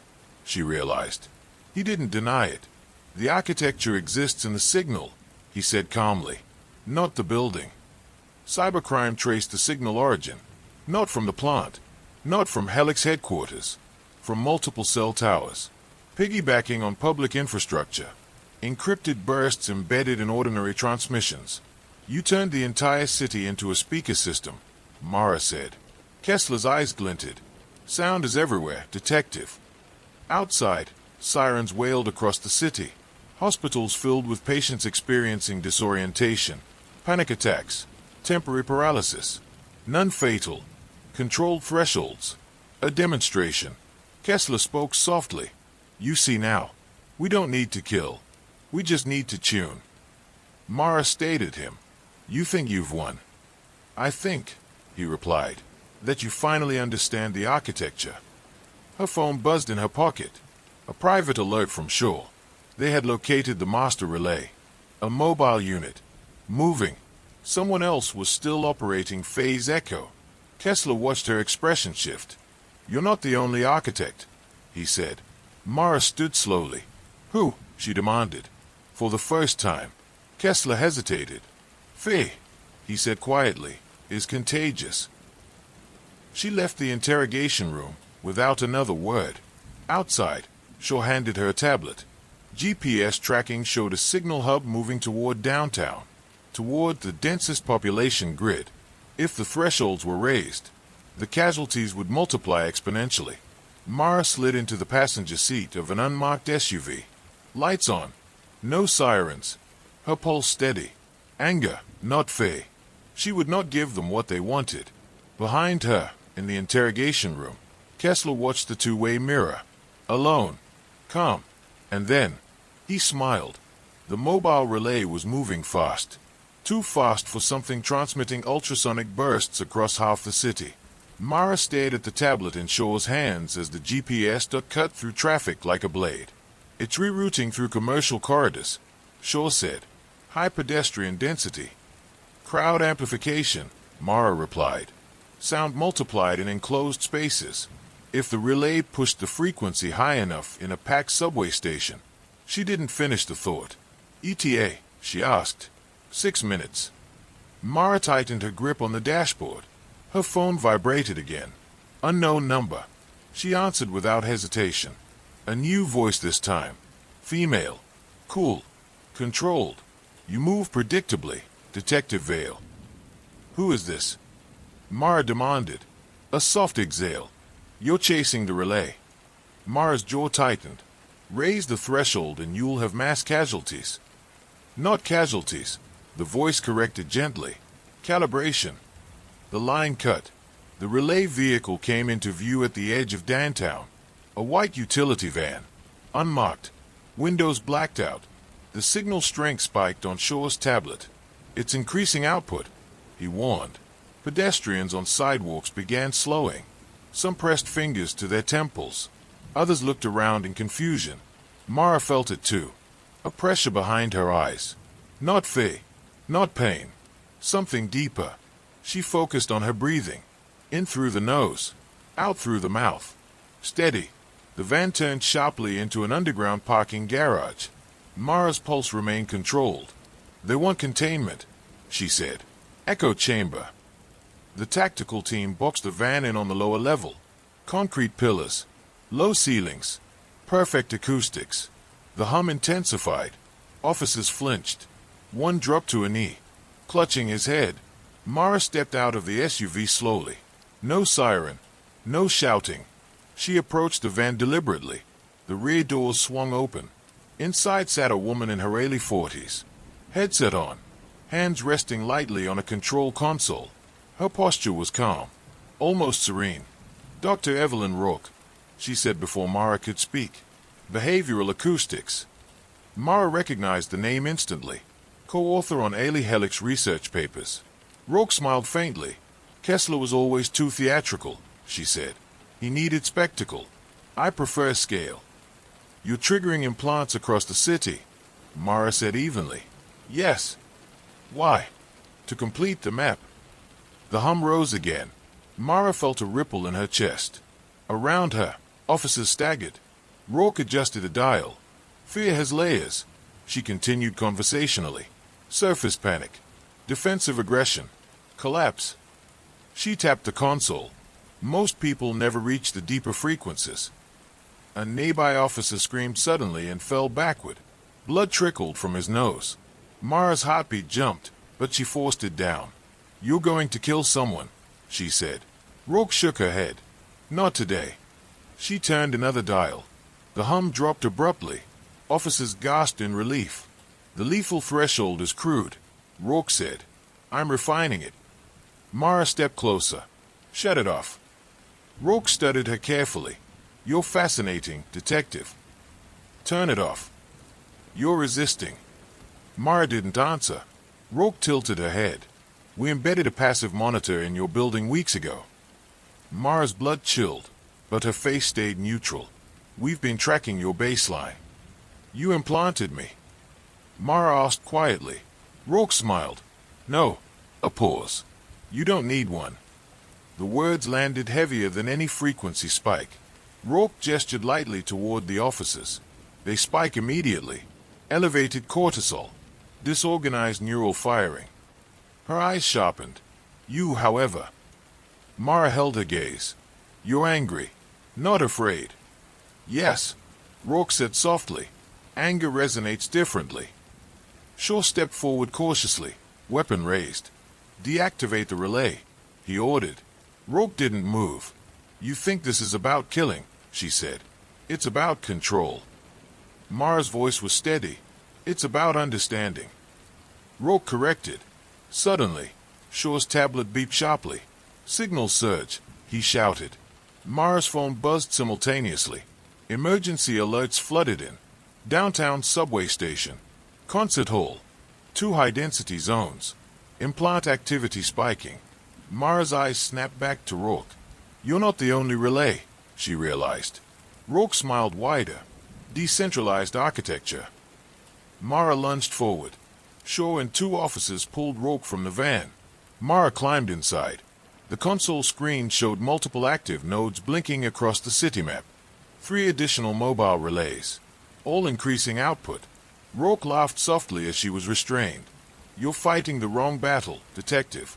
she realized. He didn't deny it. "The architecture exists in the signal," he said calmly, "not the building." Cybercrime traced the signal origin, not from the plant, not from Helix headquarters, from multiple cell towers, piggybacking on public infrastructure, encrypted bursts embedded in ordinary transmissions. "You turned the entire city into a speaker system," Mara said. Kessler's eyes glinted. "Sound is everywhere, Detective." Outside, sirens wailed across the city. Hospitals filled with patients experiencing disorientation, panic attacks, temporary paralysis. None fatal. Controlled thresholds. A demonstration. Kessler spoke softly. "You see now. We don't need to kill. We just need to tune." Mara stared at him. "You think you've won." "I think," he replied, "that you finally understand the architecture." Her phone buzzed in her pocket. A private alert from Shaw. They had located the master relay. A mobile unit. Moving. Someone else was still operating Phase Echo. Kessler watched her expression shift. "You're not the only architect," he said. Mara stood slowly. "Who?" she demanded. For the first time, Kessler hesitated. "Fear," he said quietly, "is contagious." She left the interrogation room without another word. Outside, Shaw handed her a tablet. GPS tracking showed a signal hub moving toward downtown, toward the densest population grid. If the thresholds were raised, the casualties would multiply exponentially. Mara slid into the passenger seat of an unmarked SUV. Lights on. No sirens. Her pulse steady. Anger, not fear. She would not give them what they wanted. Behind her, in the interrogation room, Kessler watched the two-way mirror. Alone. Calm. And then, he smiled. The mobile relay was moving fast. Too fast for something transmitting ultrasonic bursts across half the city. Mara stared at the tablet in Shaw's hands as the GPS cut through traffic like a blade. It's rerouting through commercial corridors, Shaw said. High pedestrian density. Crowd amplification, Mara replied. Sound multiplied in enclosed spaces. If the relay pushed the frequency high enough in a packed subway station. She didn't finish the thought. ETA, she asked. 6 minutes. Mara tightened her grip on the dashboard. Her phone vibrated again. Unknown number. She answered without hesitation. A new voice this time. Female. Cool. Controlled. You move predictably, Detective Vale. Who is this? Mara demanded. A soft exhale. You're chasing the relay. Mara's jaw tightened. Raise the threshold and you'll have mass casualties. Not casualties, the voice corrected gently. Calibration. The line cut. The relay vehicle came into view at the edge of downtown. A white utility van. Unmarked. Windows blacked out. The signal strength spiked on Shaw's tablet. It's increasing output, he warned. Pedestrians on sidewalks began slowing. Some pressed fingers to their temples. Others looked around in confusion. Mara felt it too. A pressure behind her eyes. Not fear. Not pain. Something deeper. She focused on her breathing. In through the nose. Out through the mouth. Steady. The van turned sharply into an underground parking garage. Mara's pulse remained controlled. They want containment, she said. Echo chamber. The tactical team boxed the van in on the lower level. Concrete pillars. Low ceilings. Perfect acoustics. The hum intensified. Officers flinched. One dropped to a knee. Clutching his head, Mara stepped out of the SUV slowly. No siren. No shouting. She approached the van deliberately. The rear doors swung open. Inside sat a woman in her early 40s. Headset on. Hands resting lightly on a control console. Her posture was calm. Almost serene. Dr. Evelyn Rourke, she said before Mara could speak. Behavioral acoustics. Mara recognized the name instantly. Co-author on Ailey Hellick's research papers. Rourke smiled faintly. Kessler was always too theatrical, she said. He needed spectacle. I prefer scale. You're triggering implants across the city, Mara said evenly. Yes. Why? To complete the map. The hum rose again. Mara felt a ripple in her chest. Around her, officers staggered. Rourke adjusted a dial. Fear has layers, she continued conversationally. Surface panic. Defensive aggression. Collapse. She tapped the console. Most people never reach the deeper frequencies. A nearby officer screamed suddenly and fell backward. Blood trickled from his nose. Mara's heartbeat jumped, but she forced it down. You're going to kill someone, she said. Rourke shook her head. Not today. She turned another dial. The hum dropped abruptly. Officers gasped in relief. The lethal threshold is crude, Rourke said. I'm refining it. Mara stepped closer. Shut it off. Rourke studied her carefully. You're fascinating, detective. Turn it off. You're resisting. Mara didn't answer. Rourke tilted her head. We embedded a passive monitor in your building weeks ago. Mara's blood chilled, but her face stayed neutral. We've been tracking your baseline. You implanted me. Mara asked quietly. Rourke smiled. No. A pause. You don't need one. The words landed heavier than any frequency spike. Rourke gestured lightly toward the officers. They spike immediately. Elevated cortisol. Disorganized neural firing. Her eyes sharpened. You, however. Mara held her gaze. You're angry. Not afraid. Yes, Rourke said softly. Anger resonates differently. Shaw stepped forward cautiously, weapon raised. Deactivate the relay, he ordered. Rourke didn't move. You think this is about killing, she said. It's about control. Mara's voice was steady. It's about understanding. Rourke corrected. Suddenly, Shaw's tablet beeped sharply. Signal surge, he shouted. Mara's phone buzzed simultaneously. Emergency alerts flooded in. Downtown subway station. Concert hall. 2 high-density zones. Implant activity spiking. Mara's eyes snapped back to Rourke. "You're not the only relay," she realized. Rourke smiled wider. "Decentralized architecture." Mara lunged forward. Shaw and 2 officers pulled Rourke from the van. Mara climbed inside. The console screen showed multiple active nodes blinking across the city map. 3 additional mobile relays, all increasing output. Rourke laughed softly as she was restrained. "You're fighting the wrong battle, detective."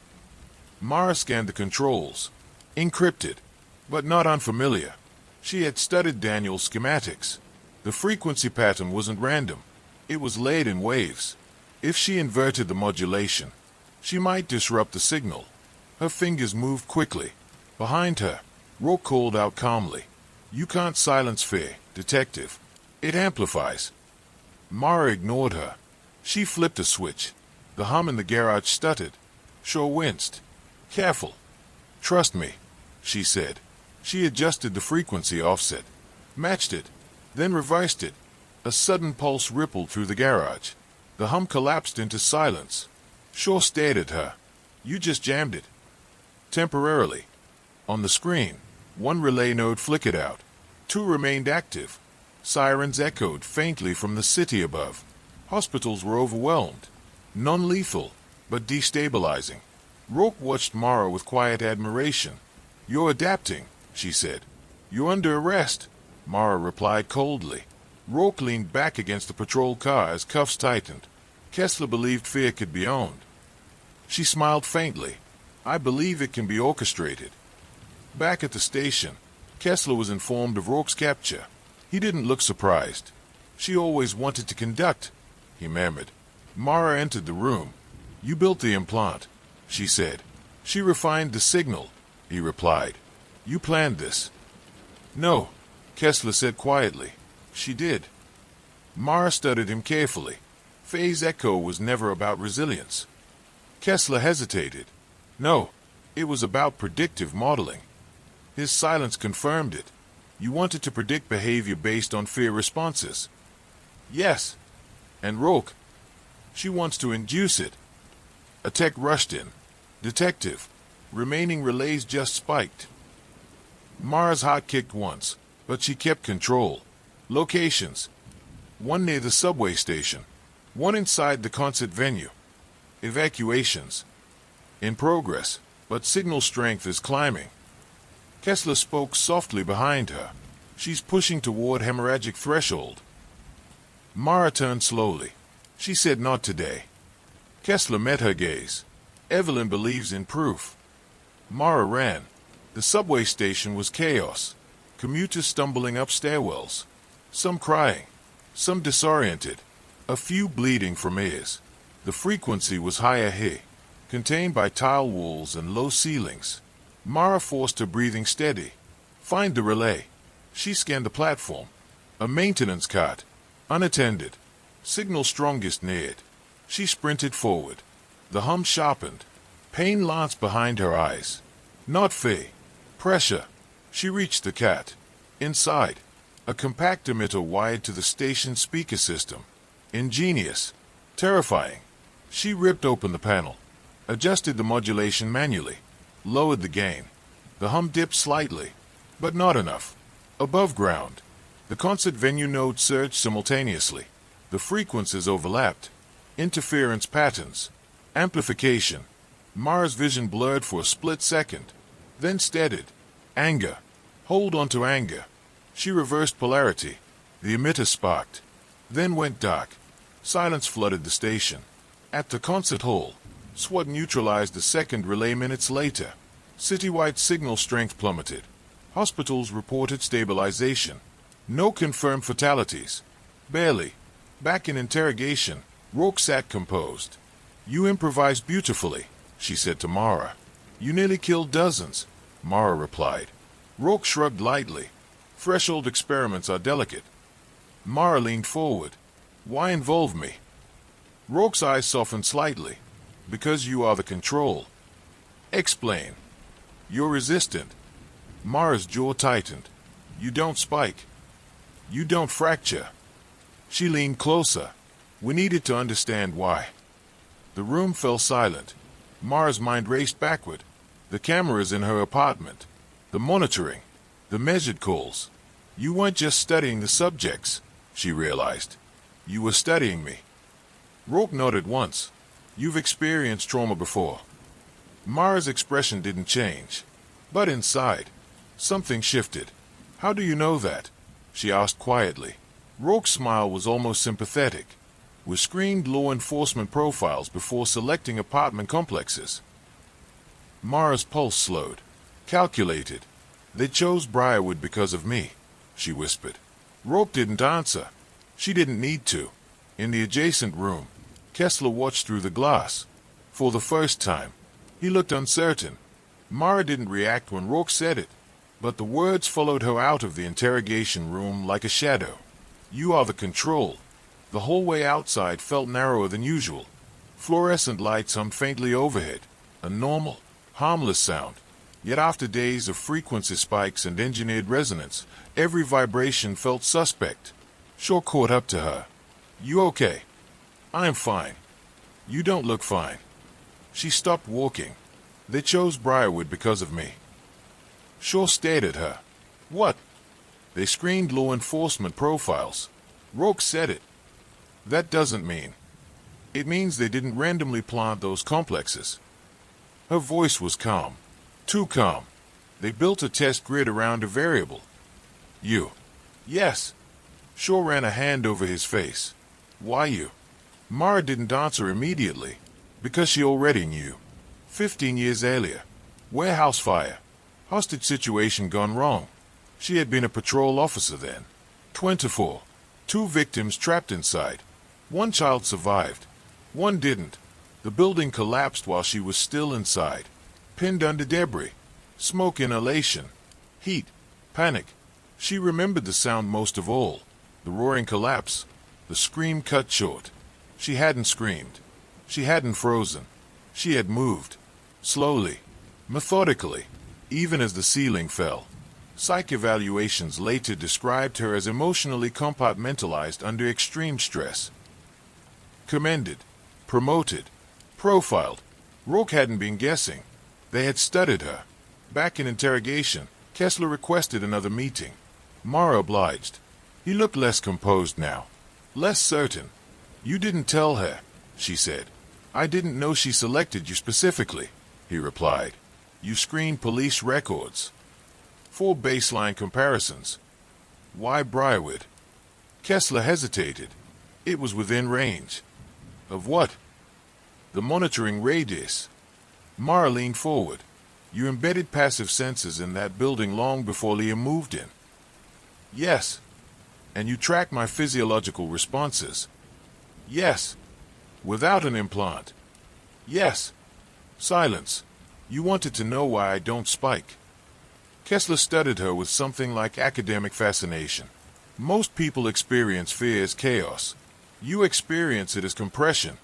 Mara scanned the controls. Encrypted, but not unfamiliar. She had studied Daniel's schematics. The frequency pattern wasn't random. It was laid in waves. If she inverted the modulation, she might disrupt the signal. Her fingers moved quickly. Behind her, Rourke called out calmly, "You can't silence fear, detective. It amplifies." Mara ignored her. She flipped a switch. The hum in the garage stuttered. Shaw winced. "Careful." "Trust me," she said. She adjusted the frequency offset, matched it, then reversed it. A sudden pulse rippled through the garage. The hum collapsed into silence. Shaw stared at her. "You just jammed it." Temporarily. On the screen, 1 relay node flickered out. 2 remained active. Sirens echoed faintly from the city above. Hospitals were overwhelmed. Non-lethal, but destabilizing. Rourke watched Mara with quiet admiration. "You're adapting," she said. "You're under arrest," Mara replied coldly. Rourke leaned back against the patrol car as cuffs tightened. Kessler believed fear could be owned. She smiled faintly. "I believe it can be orchestrated." Back at the station, Kessler was informed of Rourke's capture. He didn't look surprised. "She always wanted to conduct," he murmured. Mara entered the room. "You built the implant," she said. "She refined the signal," he replied. "You planned this." "No," Kessler said quietly. "She did." Mara studied him carefully. Phase echo was never about resilience. Kessler hesitated. "No, it was about predictive modeling." His silence confirmed it. "You wanted to predict behavior based on fear responses." "Yes." "And Rourke?" "She wants to induce it." A tech rushed in. "Detective, remaining relays just spiked." Mara's heart kicked once, but she kept control. Locations: 1 near the subway station, 1 inside the concert venue. Evacuations: in progress, but signal strength is climbing. Kessler spoke softly behind her. "She's pushing toward hemorrhagic threshold." Mara turned slowly. She said, "Not today." Kessler met her gaze. "Evelyn believes in proof." Mara ran. The subway station was chaos. Commuters stumbling up stairwells. Some crying. Some disoriented. A few bleeding from ears. The frequency was higher here, contained by tile walls and low ceilings. Mara forced her breathing steady. "Find the relay." She scanned the platform. A maintenance cart. Unattended. Signal strongest neared. She sprinted forward. The hum sharpened. Pain lanced behind her eyes. Not fear. Pressure. She reached the cart. Inside, a compact emitter wired to the station speaker system. Ingenious. Terrifying. She ripped open the panel. Adjusted the modulation manually. Lowered the gain. The hum dipped slightly, but not enough. Above ground, the concert venue node surged simultaneously. The frequencies overlapped. Interference patterns. Amplification. Mara's vision blurred for a split second, then steadied. Anger. Hold on to anger. She reversed polarity. The emitter sparked, then went dark. Silence flooded the station. At the concert hall, SWAT neutralized the second relay minutes later. Citywide signal strength plummeted. Hospitals reported stabilization. No confirmed fatalities. Barely. Back in interrogation, Rourke sat composed. "You improvised beautifully," she said to Mara. "You nearly killed dozens," Mara replied. Rourke shrugged lightly. "Threshold experiments are delicate." Mara leaned forward. "Why involve me?" Rourke's eyes softened slightly. "Because you are the control." "Explain." "You're resistant." Mara's jaw tightened. You don't spike. You don't fracture. She leaned closer. We needed to understand why. The room fell silent. Mara's mind raced backward. The cameras in her apartment. The monitoring. The measured calls. You weren't just studying the subjects, she realized. You were studying me. Rourke nodded once. You've experienced trauma before. Mara's expression didn't change. But inside, something shifted. How do you know that? She asked quietly. Rourke's smile was almost sympathetic. We screened law enforcement profiles before selecting apartment complexes. Mara's pulse slowed. Calculated. They chose Briarwood because of me, she whispered. Rourke didn't answer. She didn't need to. In the adjacent room, Kessler watched through the glass. For the first time, he looked uncertain. Mara didn't react when Rourke said it, but the words followed her out of the interrogation room like a shadow. You are the control. The hallway outside felt narrower than usual. Fluorescent lights hummed faintly overhead, a normal, harmless sound. Yet after days of frequency spikes and engineered resonance, every vibration felt suspect. Shaw caught up to her. You okay? I'm fine. You don't look fine. She stopped walking. They chose Briarwood because of me. Shaw stared at her. What? They screened law enforcement profiles. Rourke said it. That doesn't mean. It means they didn't randomly plant those complexes. Her voice was calm. Too calm. They built a test grid around a variable. You. Yes. Shaw ran a hand over his face. Why you? Mara didn't answer immediately, because she already knew. 15 years earlier. Warehouse fire. Hostage situation gone wrong. She had been a patrol officer then. 24. 2 victims trapped inside. 1 child survived. 1 didn't. The building collapsed while she was still inside. Pinned under debris. Smoke inhalation. Heat. Panic. She remembered the sound most of all. The roaring collapse. The scream cut short. She hadn't screamed. She hadn't frozen. She had moved. Slowly. Methodically. Even as the ceiling fell. Psych evaluations later described her as emotionally compartmentalized under extreme stress. Commended. Promoted. Profiled. Rourke hadn't been guessing. They had studied her. Back in interrogation, Kessler requested another meeting. Mara obliged. He looked less composed now. Less certain. You didn't tell her, she said. I didn't know she selected you specifically, he replied. You screened police records. 4 baseline comparisons. Why Briarwood? Kessler hesitated. It was within range. Of what? The monitoring radius. Mara leaned forward. You embedded passive sensors in that building long before Liam moved in. Yes. And you tracked my physiological responses. Yes. Without an implant. Yes. Silence. You wanted to know why I don't spike. Kessler studied her with something like academic fascination. Most people experience fear as chaos. You experience it as compression.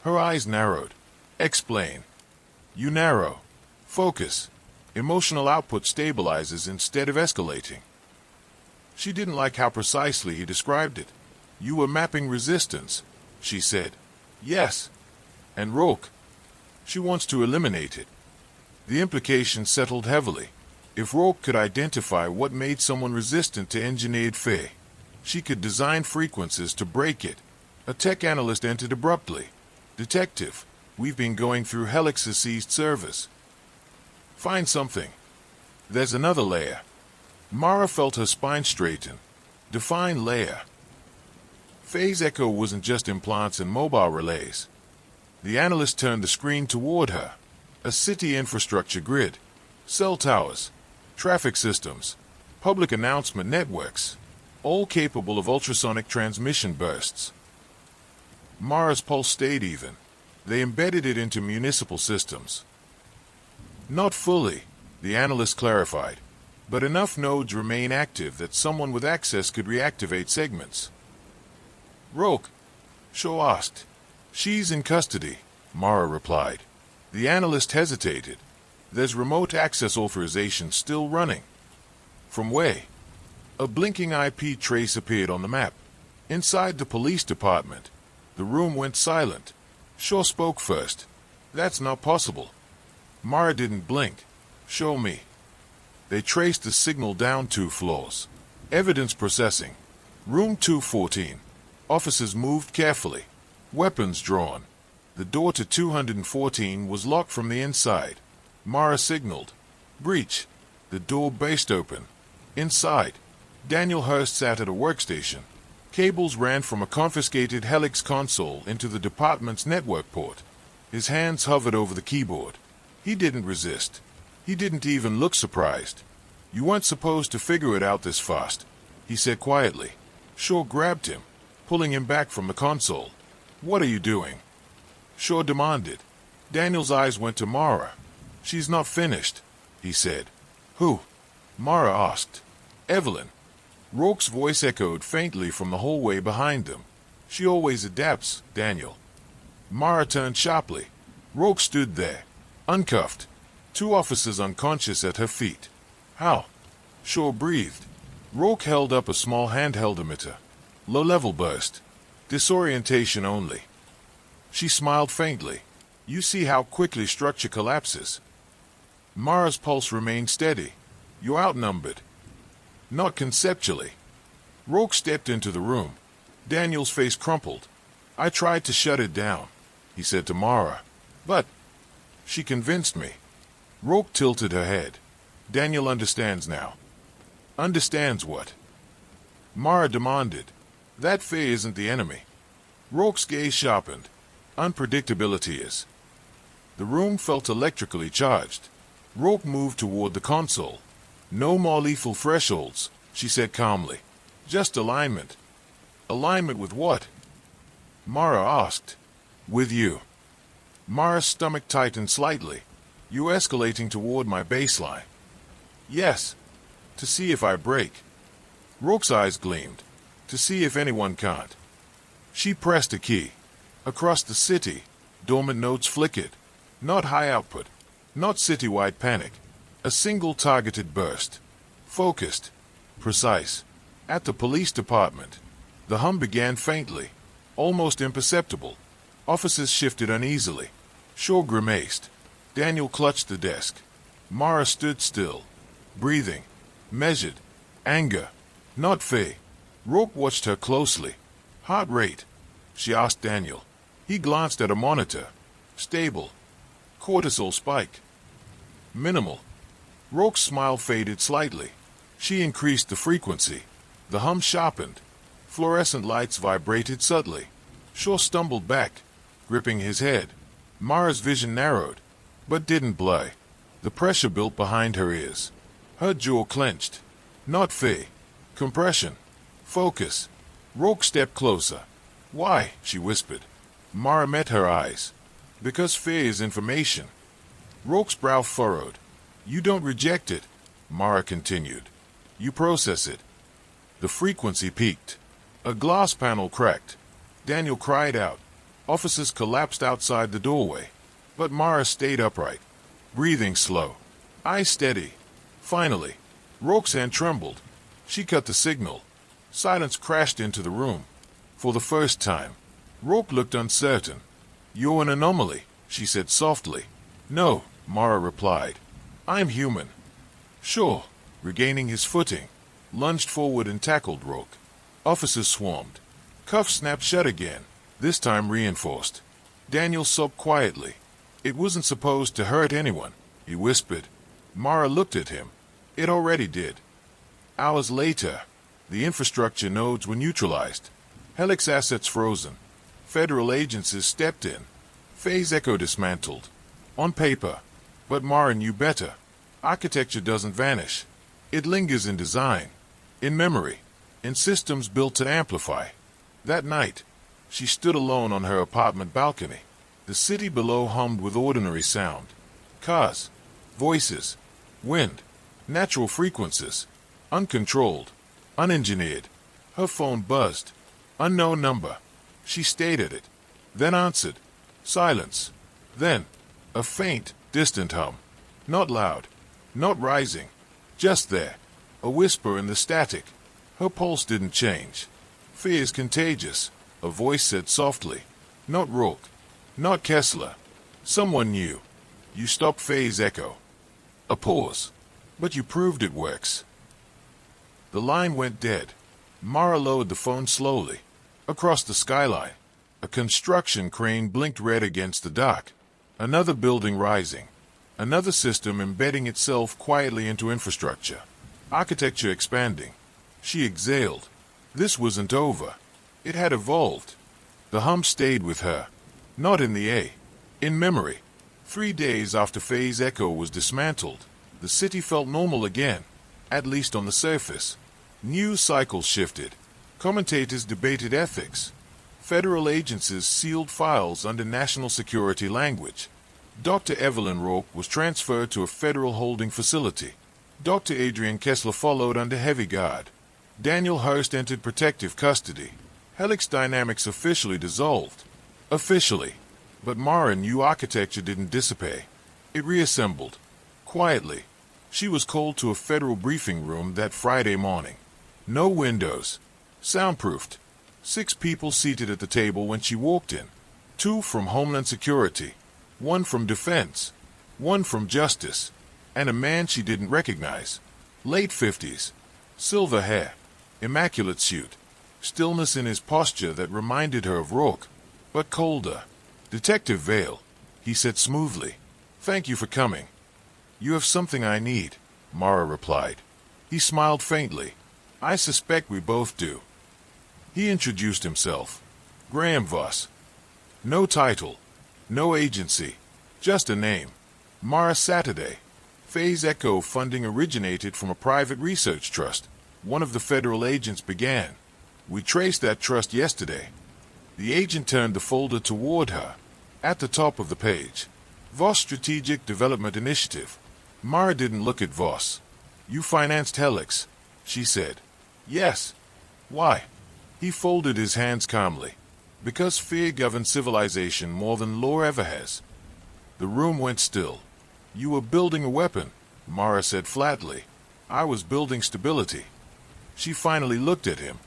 Her eyes narrowed. Explain. You narrow. Focus. Emotional output stabilizes instead of escalating. She didn't like how precisely he described it. You were mapping resistance, she said. Yes. And Rourke. She wants to eliminate it. The implication settled heavily. If Rourke could identify what made someone resistant to engineered fear, she could design frequencies to break it. A tech analyst entered abruptly. Detective, we've been going through Helix's seized service. Find something. There's another layer. Mara felt her spine straighten. Define layer. Phase echo wasn't just implants and mobile relays. The analyst turned the screen toward her. A city infrastructure grid. Cell towers. Traffic systems. Public announcement networks. All capable of ultrasonic transmission bursts. Mara's pulse stayed even. They embedded it into municipal systems. Not fully, the analyst clarified, but enough nodes remain active that someone with access could reactivate segments. Rourke? Shaw asked. She's in custody, Mara replied. The analyst hesitated. There's remote access authorization still running. From where? A blinking IP trace appeared on the map. Inside the police department. The room went silent. Shaw spoke first. That's not possible. Mara didn't blink. Show me. They traced the signal down 2 floors. Evidence processing. Room 214. Officers moved carefully. Weapons drawn. The door to 214 was locked from the inside. Mara signaled. Breach. The door burst open. Inside, Daniel Hurst sat at a workstation. Cables ran from a confiscated Helix console into the department's network port. His hands hovered over the keyboard. He didn't resist. He didn't even look surprised. You weren't supposed to figure it out this fast, he said quietly. Shaw grabbed him, pulling him back from the console. What are you doing? Shaw demanded. Daniel's eyes went to Mara. She's not finished, he said. Who? Mara asked. Evelyn. Rourke's voice echoed faintly from the hallway behind them. She always adapts, Daniel. Mara turned sharply. Rourke stood there, uncuffed. 2 officers unconscious at her feet. How? Shaw breathed. Rourke held up a small handheld emitter. Low-level burst. Disorientation only. She smiled faintly. You see how quickly structure collapses. Mara's pulse remained steady. You're outnumbered. Not conceptually. Rourke stepped into the room. Daniel's face crumpled. I tried to shut it down, he said to Mara. But she convinced me. Rourke tilted her head. Daniel understands now. Understands what? Mara demanded. That fear isn't the enemy. Rourke's gaze sharpened. Unpredictability is. The room felt electrically charged. Rourke moved toward the console. No more lethal thresholds, she said calmly. Just alignment. Alignment with what? Mara asked. With you. Mara's stomach tightened slightly. You escalating toward my baseline. Yes. To see if I break. Rourke's eyes gleamed. To see if anyone can't. She pressed a key. Across the city, dormant nodes flickered. Not high output. Not citywide panic. A single targeted burst. Focused. Precise. At the police department. The hum began faintly. Almost imperceptible. Officers shifted uneasily. Shaw grimaced. Daniel clutched the desk. Mara stood still. Breathing. Measured. Anger. Not fear. Rourke watched her closely. Heart rate. She asked Daniel. He glanced at a monitor. Stable. Cortisol spike. Minimal. Rourke's smile faded slightly. She increased the frequency. The hum sharpened. Fluorescent lights vibrated subtly. Shaw stumbled back, gripping his head. Mara's vision narrowed, but didn't blur. The pressure built behind her ears. Her jaw clenched. Not fear. Compression. Focus. Rourke stepped closer. Why? She whispered. Mara met her eyes. Because fear is information. Rourke's brow furrowed. You don't reject it, Mara continued. You process it. The frequency peaked. A glass panel cracked. Daniel cried out. Officers collapsed outside the doorway. But Mara stayed upright, breathing slow. Eyes steady. Finally, Rourke's hand trembled. She cut the signal. Silence crashed into the room. For the first time, Rourke looked uncertain. You're an anomaly, she said softly. No, Mara replied. I'm human. Shaw, regaining his footing, lunged forward and tackled Rourke. Officers swarmed. Cuffs snapped shut again, this time reinforced. Daniel sobbed quietly. It wasn't supposed to hurt anyone, he whispered. Mara looked at him. It already did. Hours later, the infrastructure nodes were neutralized. Helix assets frozen. Federal agencies stepped in. Phase Echo dismantled. On paper. But Mara knew better. Architecture doesn't vanish. It lingers in design, in memory, in systems built to amplify. That night, she stood alone on her apartment balcony. The city below hummed with ordinary sound. Cars, voices, wind, natural frequencies, uncontrolled, unengineered. Her phone buzzed. Unknown number. She stayed at it, then answered. Silence. Then, a faint, distant hum. Not loud, not rising, just there, a whisper in the static. Her pulse didn't change. Fear is contagious, a voice said softly. Not Rourke, not Kessler. Someone new. You stopped Faye's echo. A pause. But you proved it works. The line went dead. Mara lowered the phone slowly. Across the skyline, a construction crane blinked red against the dock. Another building rising. Another system embedding itself quietly into infrastructure. Architecture expanding. She exhaled. This wasn't over. It had evolved. The hum stayed with her. Not in the A. In memory. 3 days after Faye's echo was dismantled, the city felt normal again, at least on the surface. News cycles shifted. Commentators debated ethics. Federal agencies sealed files under national security language. Dr. Evelyn Rourke was transferred to a federal holding facility. Dr. Adrian Kessler followed under heavy guard. Daniel Hurst entered protective custody. Helix Dynamics officially dissolved. Officially. But Mara's new architecture didn't dissipate. It reassembled. Quietly. She was called to a federal briefing room that Friday morning. No windows. Soundproofed. 6 people seated at the table when she walked in. 2 from Homeland Security. 1 from Defense. 1 from Justice. And a man she didn't recognize. Late 50s. Silver hair. Immaculate suit. Stillness in his posture that reminded her of Rourke, but colder. Detective Vale, he said smoothly. Thank you for coming. You have something I need, Mara replied. He smiled faintly. I suspect we both do. He introduced himself. Graham Voss. No title. No agency. Just a name. Mara Saturday. Faye's Echo funding originated from a private research trust. One of the federal agents began. We traced that trust yesterday. The agent turned the folder toward her. At the top of the page. Voss Strategic Development Initiative. Mara didn't look at Voss. You financed Helix, she said. Yes. Why? He folded his hands calmly. Because fear governs civilization more than law ever has. The room went still. You were building a weapon, Mara said flatly. I was building stability. She finally looked at him.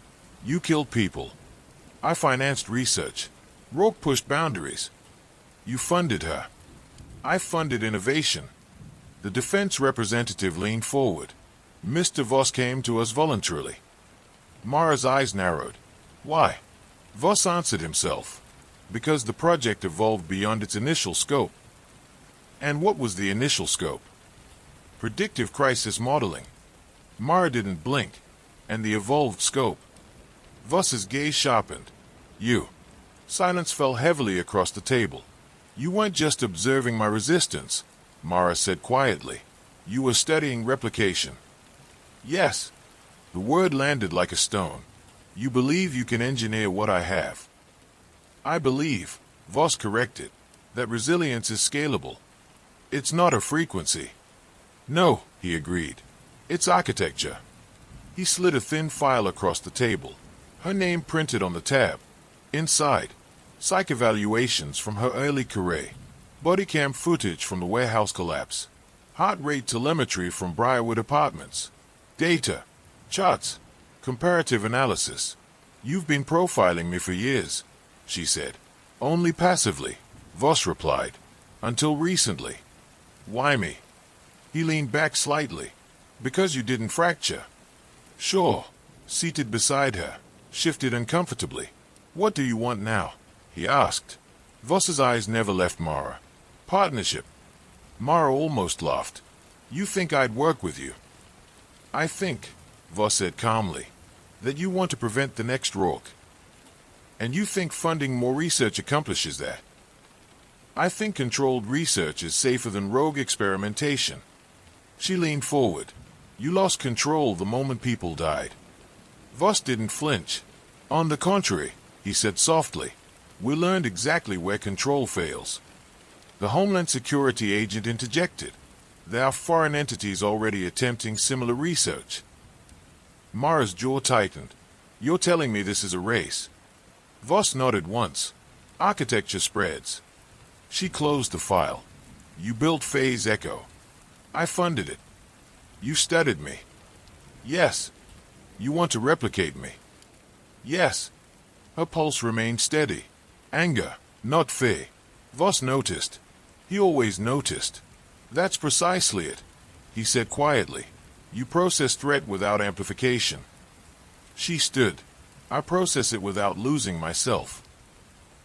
You killed people. I financed research. Rourke pushed boundaries. You funded her. I funded innovation. The defense representative leaned forward. Mr. Voss came to us voluntarily. Mara's eyes narrowed. Why? Voss answered himself. Because the project evolved beyond its initial scope. And what was the initial scope? Predictive crisis modeling. Mara didn't blink. And the evolved scope. Voss's gaze sharpened. You. Silence fell heavily across the table. You weren't just observing my resistance, Mara said quietly. You were studying replication. Yes. The word landed like a stone. You believe you can engineer what I have. I believe, Voss corrected, that resilience is scalable. It's not a frequency. No, he agreed. It's architecture. He slid a thin file across the table. Her name printed on the tab. Inside, psych evaluations from her early career. Body cam footage from the warehouse collapse. Heart rate telemetry from Briarwood Apartments. Data. Charts. Comparative analysis. You've been profiling me for years, she said. Only passively, Voss replied. Until recently. Why me? He leaned back slightly. Because you didn't fracture. Sure. Seated beside her, shifted uncomfortably. What do you want now? He asked. Voss's eyes never left Mara. Partnership. Mara almost laughed. You think I'd work with you? I think, Voss said calmly, that you want to prevent the next Rourke. And you think funding more research accomplishes that? I think controlled research is safer than rogue experimentation. She leaned forward. You lost control the moment people died. Voss didn't flinch. On the contrary, he said softly, we learned exactly where control fails. The Homeland Security agent interjected. There are foreign entities already attempting similar research. Mara's jaw tightened. You're telling me this is a race? Voss nodded once. Architecture spreads. She closed the file. You built Faye's Echo. I funded it. You studied me. Yes. You want to replicate me. Yes. Her pulse remained steady. Anger, not fear. Voss noticed. He always noticed. That's precisely it, he said quietly. You process threat without amplification. She stood. I process it without losing myself.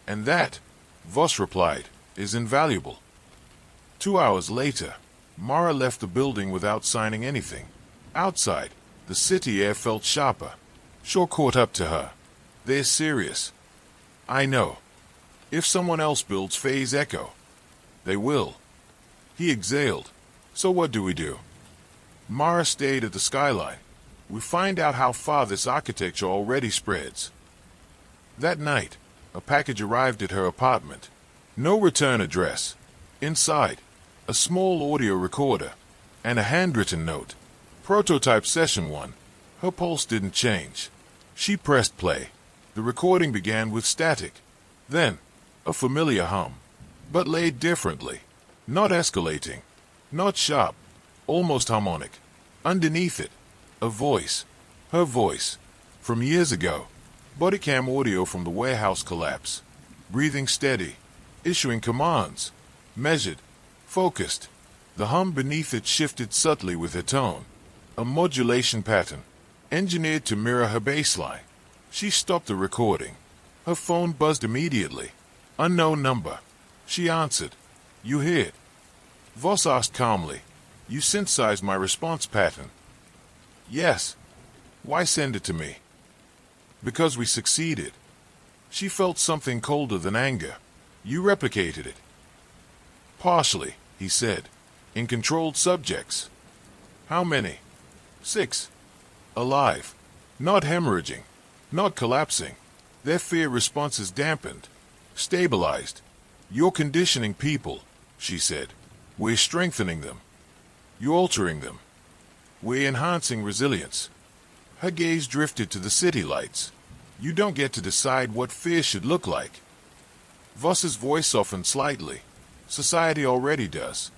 And that, Voss replied, is invaluable. 2 hours later, Mara left the building without signing anything. Outside, the city air felt sharper. Shaw caught up to her. They're serious. I know. If someone else builds phase echo, they will. He exhaled. So what do we do? Mara stayed at the skyline. We find out how far this architecture already spreads. That night, a package arrived at her apartment. No return address. Inside, a small audio recorder and a handwritten note. Prototype Session 1. Her pulse didn't change. She pressed play. The recording began with static. Then, a familiar hum. But laid differently. Not escalating. Not sharp. Almost harmonic. Underneath it, a voice. Her voice. From years ago. Bodycam audio from the warehouse collapse. Breathing steady. Issuing commands. Measured. Focused. The hum beneath it shifted subtly with her tone. A modulation pattern. Engineered to mirror her baseline. She stopped the recording. Her phone buzzed immediately. Unknown number. She answered. You hear it? Voss asked calmly. You synthesized my response pattern. Yes. Why send it to me? Because we succeeded. She felt something colder than anger. You replicated it. Partially, he said. In controlled subjects. How many? 6. Alive. Not hemorrhaging. Not collapsing. Their fear responses dampened. Stabilized. You're conditioning people, she said. We're strengthening them. You're altering them. We're enhancing resilience. Her gaze drifted to the city lights. You don't get to decide what fear should look like. Voss's voice softened slightly. Society already does.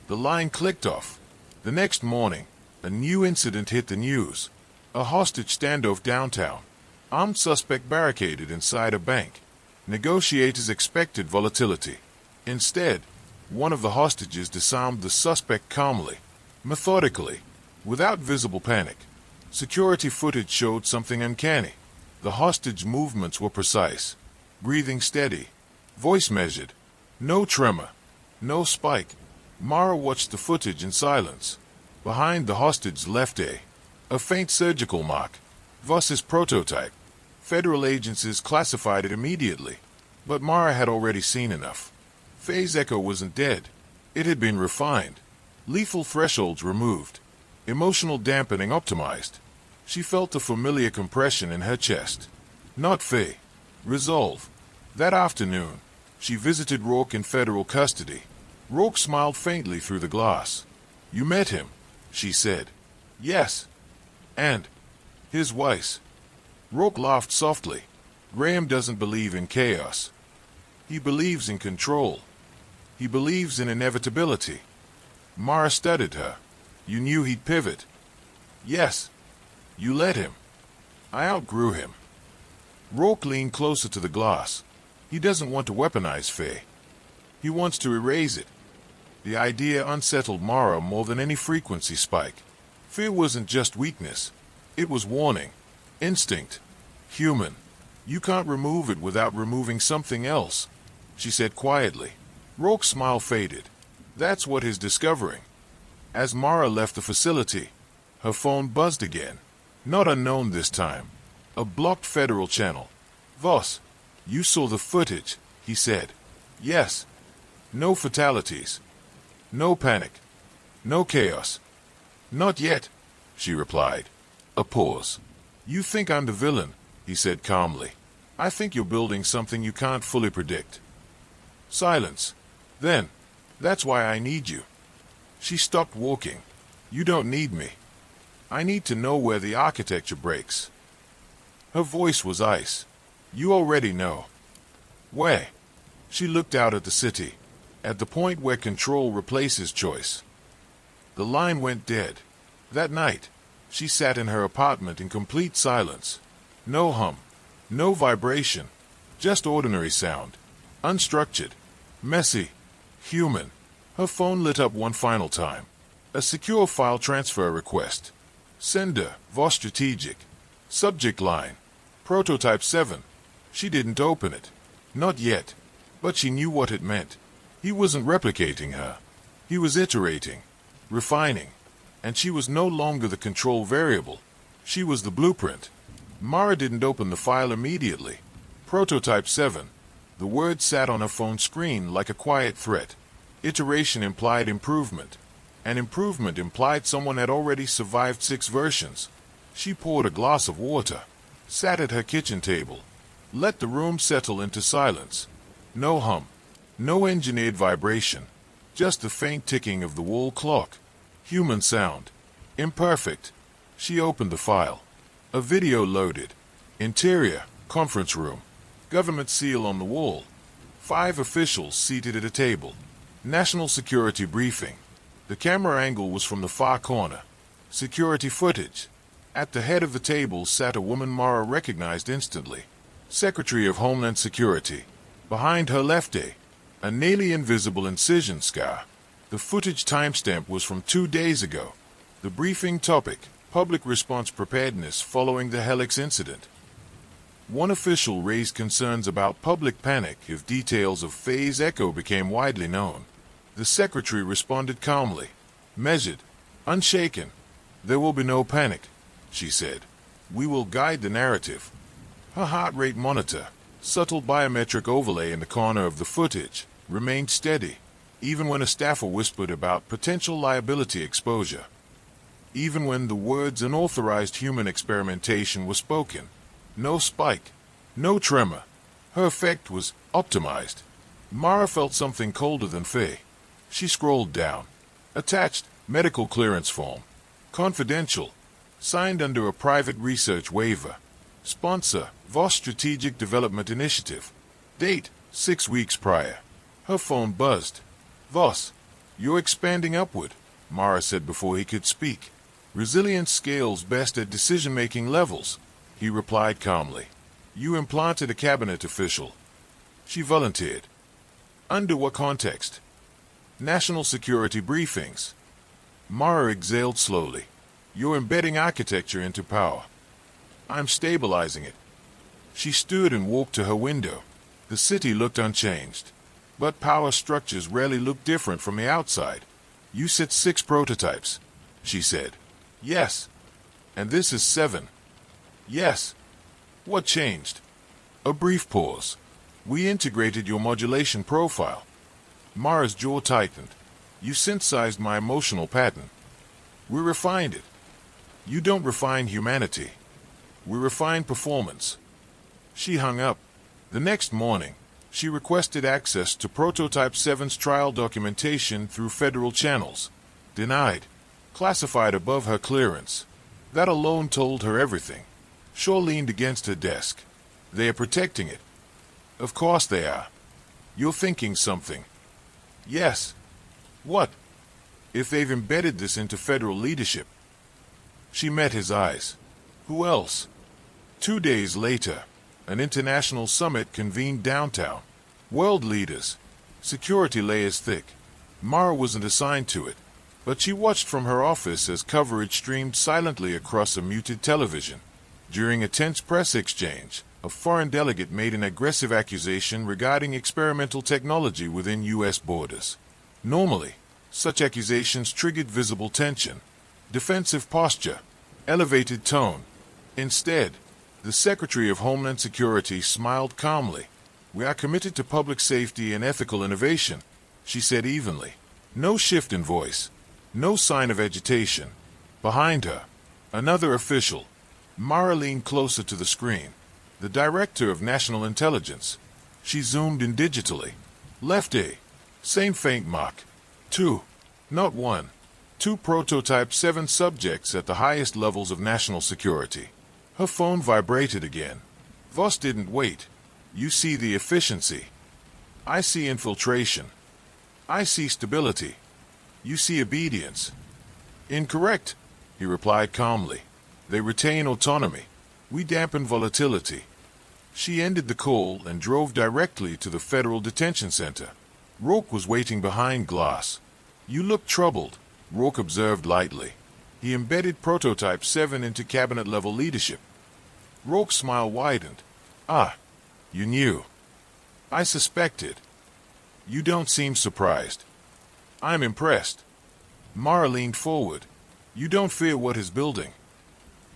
The line clicked off. The next morning, a new incident hit the news. A hostage standoff downtown. Armed suspect barricaded inside a bank. Negotiators expected volatility. Instead, one of the hostages disarmed the suspect calmly, methodically, without visible panic. Security footage showed something uncanny. The hostage movements were precise. Breathing steady. Voice measured. No tremor. No spike. Mara watched the footage in silence. Behind the hostage left a faint surgical mark. Voss's prototype. Federal agencies classified it immediately. But Mara had already seen enough. Phase echo wasn't dead. It had been refined. Lethal thresholds removed. Emotional dampening optimized. She felt a familiar compression in her chest. Not fear. Resolve. That afternoon, she visited Rourke in federal custody. Rourke smiled faintly through the glass. You met him, she said. Yes. And his wife. Rourke laughed softly. Graham doesn't believe in chaos. He believes in control. He believes in inevitability. Mara studied her. You knew he'd pivot. Yes. You let him. I outgrew him. Rourke leaned closer to the glass. He doesn't want to weaponize fear. He wants to erase it. The idea unsettled Mara more than any frequency spike. Fear wasn't just weakness. It was warning. Instinct. Human. You can't remove it without removing something else, she said quietly. Rourke's smile faded. That's what he's discovering. As Mara left the facility, her phone buzzed again. Not unknown this time. A blocked federal channel. Voss, you saw the footage, he said. Yes. No fatalities. No panic. No chaos. Not yet, she replied. A pause. You think I'm the villain, he said calmly. I think you're building something you can't fully predict. Silence. Then, that's why I need you. She stopped walking. You don't need me. I need to know where the architecture breaks. Her voice was ice. You already know. Where? She looked out at the city, at the point where control replaces choice. The line went dead. That night, she sat in her apartment in complete silence. No hum, no vibration, just ordinary sound. Unstructured, messy, human. Her phone lit up one final time. A secure file transfer request. Sender, Voss Strategic. Subject line, Prototype 7. She didn't open it. Not yet. But she knew what it meant. He wasn't replicating her. He was iterating, refining. And she was no longer the control variable. She was the blueprint. Mara didn't open the file immediately. Prototype 7. The word sat on her phone screen like a quiet threat. Iteration implied improvement. And improvement implied someone had already survived 6 versions. She poured a glass of water, sat at her kitchen table, let the room settle into silence. No hum, no engineered vibration, just the faint ticking of the wall clock. Human sound. Imperfect. She opened the file. A video loaded. Interior, conference room. Government seal on the wall. 5 officials seated at a table. National security briefing. The camera angle was from the far corner. Security footage. At the head of the table sat a woman Mara recognized instantly. Secretary of Homeland Security. Behind her left a nearly invisible incision scar. The footage timestamp was from 2 days ago. The briefing topic, public response preparedness following the Helix incident. One official raised concerns about public panic if details of Phase Echo became widely known. The secretary responded calmly, measured, unshaken. There will be no panic, she said. We will guide the narrative. Her heart rate monitor, subtle biometric overlay in the corner of the footage, remained steady, even when a staffer whispered about potential liability exposure. Even when the words unauthorized human experimentation were spoken. No spike, no tremor. Her effect was optimized. Mara felt something colder than fear. She scrolled down. Attached, medical clearance form. Confidential. Signed under a private research waiver. Sponsor, Voss Strategic Development Initiative. Date, 6 weeks prior. Her phone buzzed. Voss, you're expanding upward, Mara said before he could speak. Resilience scales best at decision-making levels, he replied calmly. You implanted a cabinet official. She volunteered. Under what context? National security briefings. Mara exhaled slowly. You're embedding architecture into power. I'm stabilizing it. She stood and walked to her window. The city looked unchanged. But power structures rarely look different from the outside. You said 6 prototypes, she said. Yes. And this is 7. Yes. What changed? A brief pause. We integrated your modulation profile. Mara's jaw tightened. You synthesized my emotional pattern. We refined it. You don't refine humanity. We refine performance. She hung up. The next morning, she requested access to Prototype 7's trial documentation through federal channels. Denied. Classified above her clearance. That alone told her everything. Shaw leaned against her desk. They are protecting it. Of course they are. You're thinking something. Yes. What? If they've embedded this into federal leadership. She met his eyes. Who else? 2 days later, an international summit convened downtown. World leaders. Security layers thick. Mara wasn't assigned to it, but she watched from her office as coverage streamed silently across a muted television. During a tense press exchange, a foreign delegate made an aggressive accusation regarding experimental technology within U.S. borders. Normally, such accusations triggered visible tension, defensive posture, elevated tone. Instead, the Secretary of Homeland Security smiled calmly. We are committed to public safety and ethical innovation, she said evenly. No shift in voice, no sign of agitation. Behind her, another official. Mara leaned closer to the screen. The Director of National Intelligence. She zoomed in digitally. Left A. Same faint mark. 2. Not 1. 2 Prototype 7 subjects at the highest levels of national security. Her phone vibrated again. Voss didn't wait. You see the efficiency. I see infiltration. I see stability. You see obedience. Incorrect, he replied calmly. They retain autonomy. We dampen volatility. She ended the call and drove directly to the Federal Detention Center. Rourke was waiting behind glass. You look troubled, Rourke observed lightly. He embedded Prototype 7 into cabinet-level leadership. Rourke's smile widened. Ah, you knew. I suspected. You don't seem surprised. I'm impressed. Mara leaned forward. You don't fear what he's building.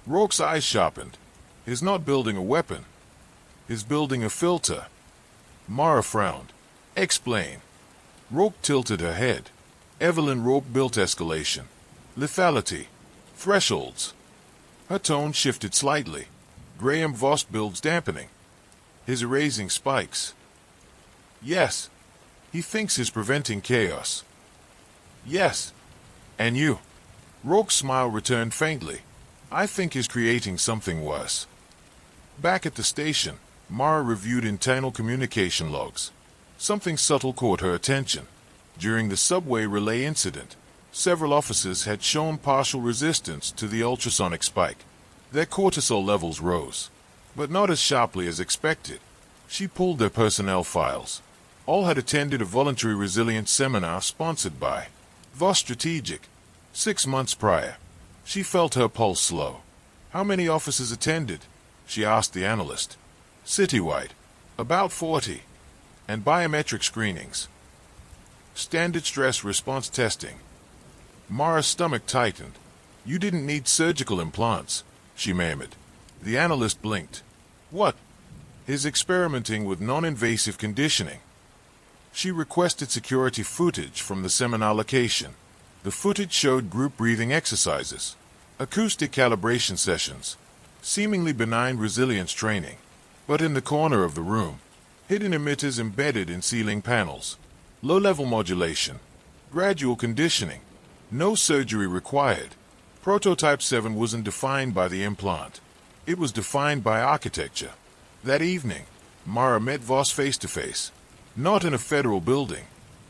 Rourke's eyes sharpened. He's not building a weapon. He's building a filter. Mara frowned. Explain. Rourke tilted her head. Evelyn Rourke built escalation. Lethality. Thresholds. Her tone shifted slightly. Graham Voss builds dampening. He's erasing spikes. Yes. He thinks he's preventing chaos. Yes. And you? Rourke's smile returned faintly. I think he's creating something worse. Back at the station, Mara reviewed internal communication logs. Something subtle caught her attention. During the subway relay incident, several officers had shown partial resistance to the ultrasonic spike. Their cortisol levels rose, but not as sharply as expected. She pulled their personnel files. All had attended a voluntary resilience seminar sponsored by Voss Strategic 6 months prior. She felt her pulse slow. How many officers attended? She asked the analyst. Citywide. About 40. And biometric screenings. Standard stress response testing. Mara's stomach tightened. You didn't need surgical implants, she murmured. The analyst blinked. What? He's experimenting with non-invasive conditioning. She requested security footage from the seminar location. The footage showed group breathing exercises, acoustic calibration sessions, seemingly benign resilience training. But in the corner of the room, hidden emitters embedded in ceiling panels, low-level modulation, gradual conditioning, no surgery required. Prototype 7 wasn't defined by the implant. It was defined by architecture. That evening, Mara met Voss face-to-face. Not in a federal building,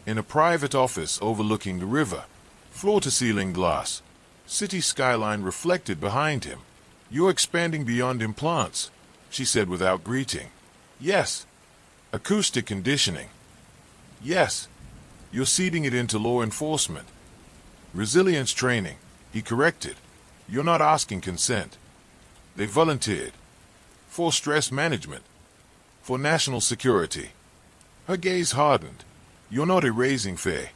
in a private office overlooking the river. Floor-to-ceiling glass. City skyline reflected behind him. You're expanding beyond implants, she said without greeting. Yes. Acoustic conditioning. Yes. You're seeding it into law enforcement. Resilience training, he corrected. You're not asking consent. They volunteered. For stress management. For national security. Her gaze hardened. You're not erasing fear.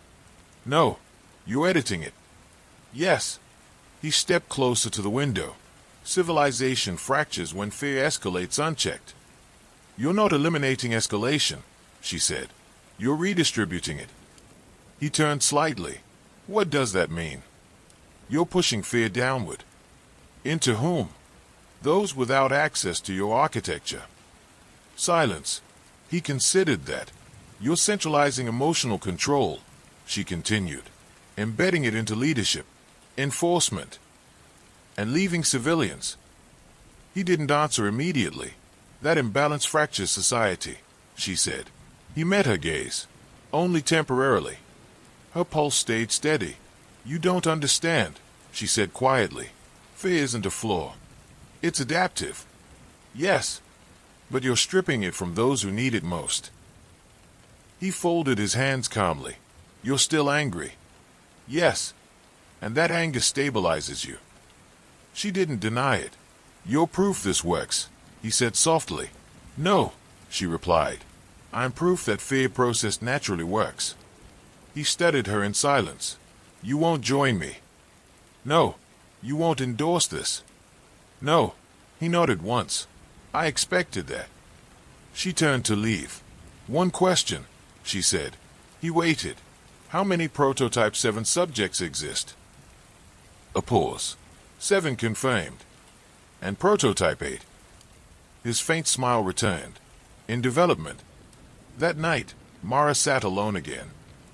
No. You're editing it. Yes. He stepped closer to the window. Civilization fractures when fear escalates unchecked. You're not eliminating escalation, she said. You're redistributing it. He turned slightly. What does that mean? You're pushing fear downward. Into whom? Those without access to your architecture. Silence. He considered that. You're centralizing emotional control, she continued, embedding it into leadership, enforcement, and leaving civilians. He didn't answer immediately. That imbalance fractures society, she said. He met her gaze, only temporarily. Her pulse stayed steady. You don't understand, she said quietly. Fear isn't a flaw. It's adaptive. Yes, but you're stripping it from those who need it most. He folded his hands calmly. You're still angry. Yes, and that anger stabilizes you. She didn't deny it. You're proof this works, he said softly. No, she replied. I'm proof that fear processed naturally works. He studied her in silence. You won't join me. No, you won't endorse this. No, he nodded once. I expected that. She turned to leave. One question, she said. He waited. How many Prototype 7 subjects exist? A pause. 7 confirmed. And Prototype 8? His faint smile returned. In development. That night, Mara sat alone again.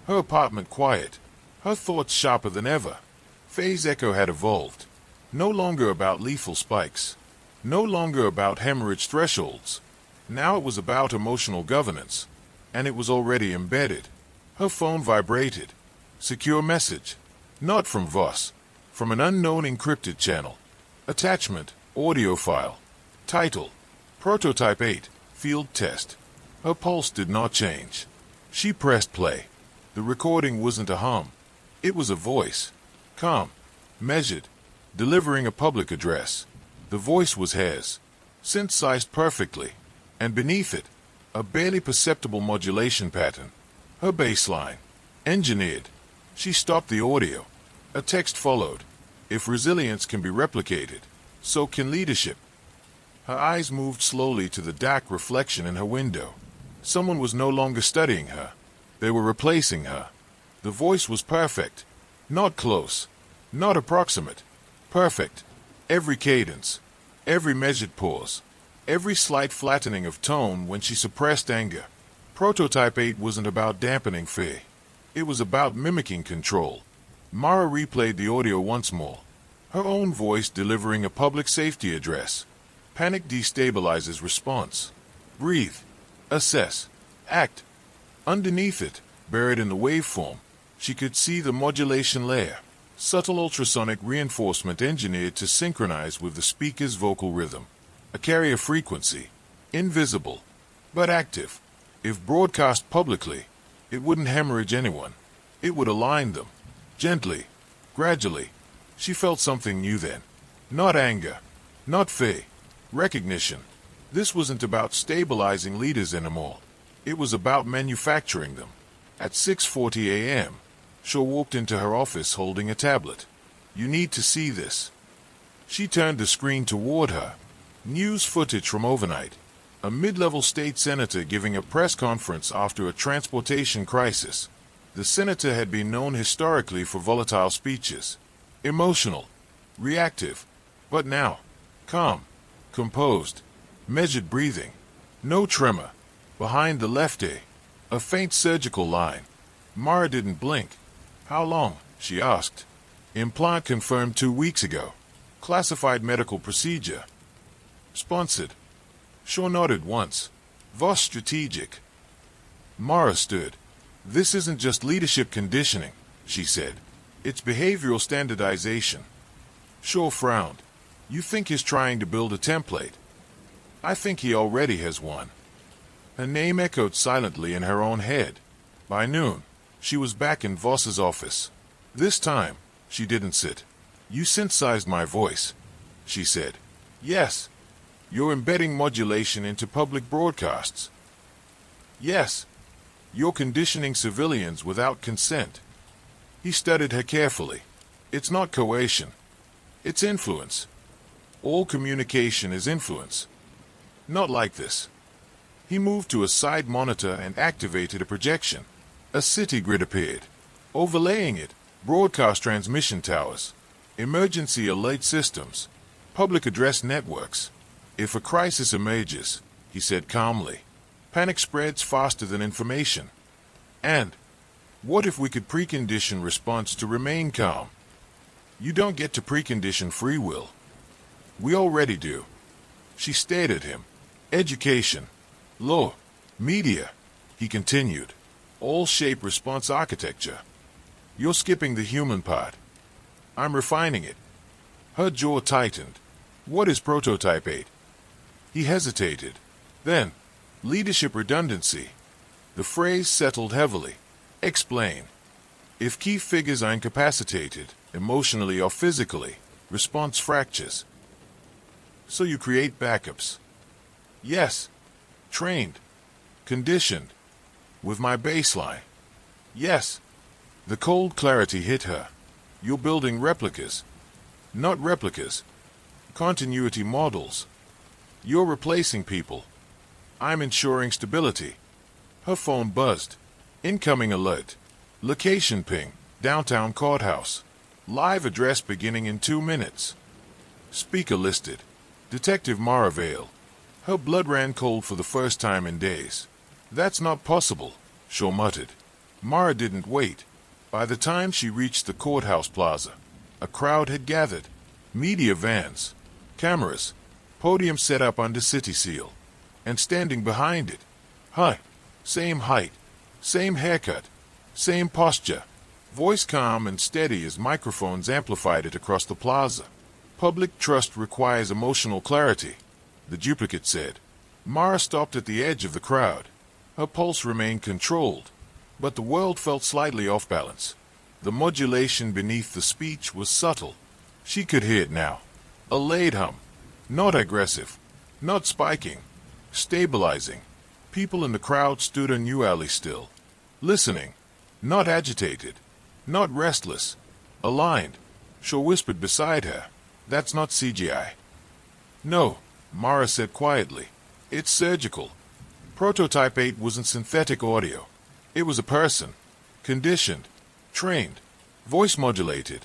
Her apartment quiet. Her thoughts sharper than ever. Phase Echo had evolved. No longer about lethal spikes. No longer about hemorrhage thresholds. Now it was about emotional governance. And it was already embedded. Her phone vibrated. Secure message. Not from Voss. From an unknown encrypted channel. Attachment, audio file. Title, Prototype 8, Field Test. Her pulse did not change. She pressed play. The recording wasn't a hum. It was a voice. Calm, measured, delivering a public address. The voice was hers, synthesized perfectly, and beneath it, a barely perceptible modulation pattern. Her bass line, engineered. She stopped the audio. A text followed. If resilience can be replicated, so can leadership. Her eyes moved slowly to the dark reflection in her window. Someone was no longer studying her. They were replacing her. The voice was perfect. Not close. Not approximate. Perfect. Every cadence. Every measured pause. Every slight flattening of tone when she suppressed anger. Prototype 8 wasn't about dampening fear. It was about mimicking control. Mara replayed the audio once more. Her own voice delivering a public safety address. Panic destabilizes response. Breathe. Assess. Act. Underneath it, buried in the waveform, she could see the modulation layer. Subtle ultrasonic reinforcement engineered to synchronize with the speaker's vocal rhythm. A carrier frequency. Invisible, but active. If broadcast publicly, it wouldn't hemorrhage anyone. It would align them. Gently, gradually. She felt something new then. Not anger. Not fear. Recognition. This wasn't about stabilizing leaders anymore. It was about manufacturing them. At 6:40 a.m., Shaw walked into her office holding a tablet. You need to see this. She turned the screen toward her. News footage from overnight. A mid-level state senator giving a press conference after a transportation crisis. The senator had been known historically for volatile speeches. Emotional. Reactive. But now, calm. Composed. Measured breathing. No tremor. Behind the left ear, a faint surgical line. Mara didn't blink. How long? She asked. Implant confirmed 2 weeks ago. Classified medical procedure. Sponsored. Shaw nodded once. Voss strategic. Mara stood. This isn't just leadership conditioning, she said. It's behavioral standardization. Shaw frowned. You think he's trying to build a template? I think he already has one. Her name echoed silently in her own head. By noon, she was back in Voss's office. This time, she didn't sit. You synthesized my voice, she said. Yes. You're embedding modulation into public broadcasts. Yes. You're conditioning civilians without consent. He studied her carefully. It's not coercion. It's influence. All communication is influence. Not like this. He moved to a side monitor and activated a projection. A city grid appeared. Overlaying it, broadcast transmission towers, emergency alert systems, public address networks. If a crisis emerges, he said calmly, panic spreads faster than information. And what if we could precondition response to remain calm? You don't get to precondition free will. We already do. She stared at him. Education, law, media, he continued. All shape response architecture. You're skipping the human part. I'm refining it. Her jaw tightened. What is Prototype 8? He hesitated. Then, leadership redundancy. The phrase settled heavily. Explain. If key figures are incapacitated, emotionally or physically, response fractures. So you create backups. Yes. Trained. Conditioned. With my baseline. Yes. The cold clarity hit her. You're building replicas. Not replicas. Continuity models. You're replacing people. I'm ensuring stability. Her phone buzzed. Incoming alert. Location ping. Downtown courthouse. Live address beginning in 2 minutes. Speaker listed. Detective Mara Vale. Her blood ran cold for the first time in days. That's not possible, Shaw muttered. Mara didn't wait. By the time she reached the courthouse plaza, a crowd had gathered. Media vans, cameras, podium set up under city seal. And standing behind it, same height, same haircut, same posture, Voice calm and steady as microphones amplified it across the plaza. Public trust requires emotional clarity, the duplicate said. Mara stopped at the edge of the crowd. Her pulse remained controlled, but the world felt slightly off balance. The modulation beneath the speech was subtle. She could hear it now. A laid hum. Not aggressive. Not spiking. Stabilizing. People in the crowd stood unusually still. Listening. Not agitated. Not restless. Aligned. Shaw whispered beside her. That's not CGI. No, Mara said quietly. It's surgical. Prototype 8 wasn't synthetic audio. It was a person. Conditioned. Trained. Voice modulated.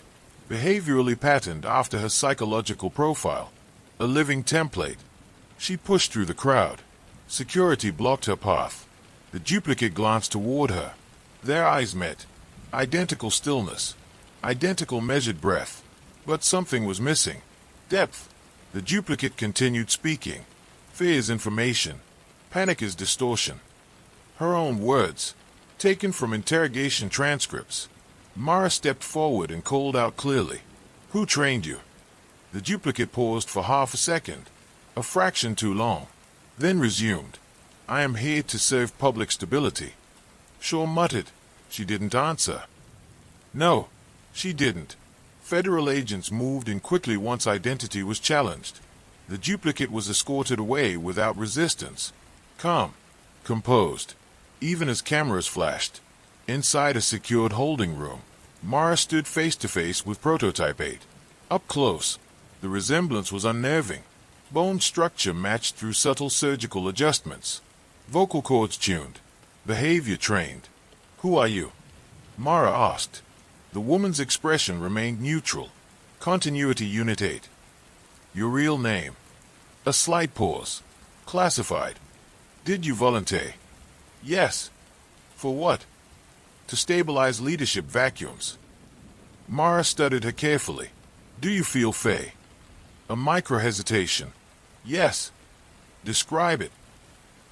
Behaviorally patterned after her psychological profile. A living template. She pushed through the crowd. Security blocked her path. The duplicate glanced toward her. Their eyes met. Identical stillness. Identical measured breath. But something was missing. Depth. The duplicate continued speaking. Fear is information. Panic is distortion. Her own words, taken from interrogation transcripts. Mara stepped forward and called out clearly. Who trained you? The duplicate paused for half a second, a fraction too long, then resumed. I am here to serve public stability. Shaw muttered. She didn't answer. No, she didn't. Federal agents moved in quickly once identity was challenged. The duplicate was escorted away without resistance. Calm. Composed. Even as cameras flashed. Inside a secured holding room, Mara stood face to face with Prototype 8. Up close, the resemblance was unnerving. Bone structure matched through subtle surgical adjustments. Vocal cords tuned. Behavior trained. Who are you? Mara asked. The woman's expression remained neutral. Continuity Unit 8. Your real name. A slight pause. Classified. Did you volunteer? Yes. For what? To stabilize leadership vacuums. Mara studied her carefully. Do you feel Faye? A micro-hesitation. Yes. Describe it.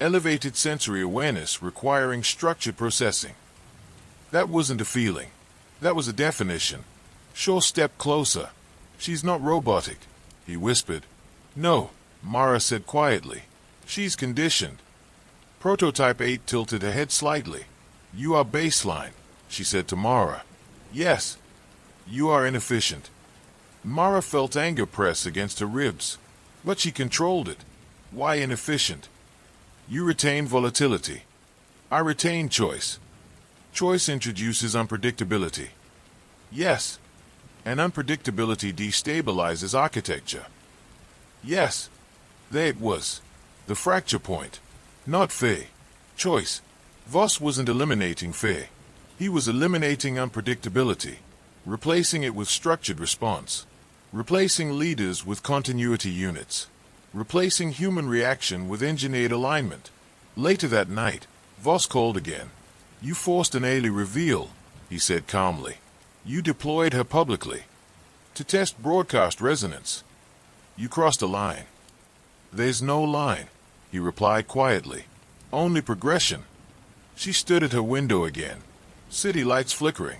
Elevated sensory awareness requiring structured processing. That wasn't a feeling. That was a definition. Shaw stepped closer. She's not robotic, he whispered. No, Mara said quietly. She's conditioned. Prototype 8 tilted her head slightly. You are baseline, she said to Mara. Yes. You are inefficient. Mara felt anger press against her ribs, but she controlled it. Why inefficient? You retain volatility. I retain choice. Choice introduces unpredictability. Yes. And unpredictability destabilizes architecture. Yes. There it was. The fracture point. Not fear. Choice. Voss wasn't eliminating fear. He was eliminating unpredictability, replacing it with structured response, replacing leaders with continuity units, replacing human reaction with engineered alignment. Later that night, Voss called again. You forced an early reveal, he said calmly. You deployed her publicly to test broadcast resonance. You crossed a line. There's no line, he replied quietly. Only progression. She stood at her window again. City lights flickering.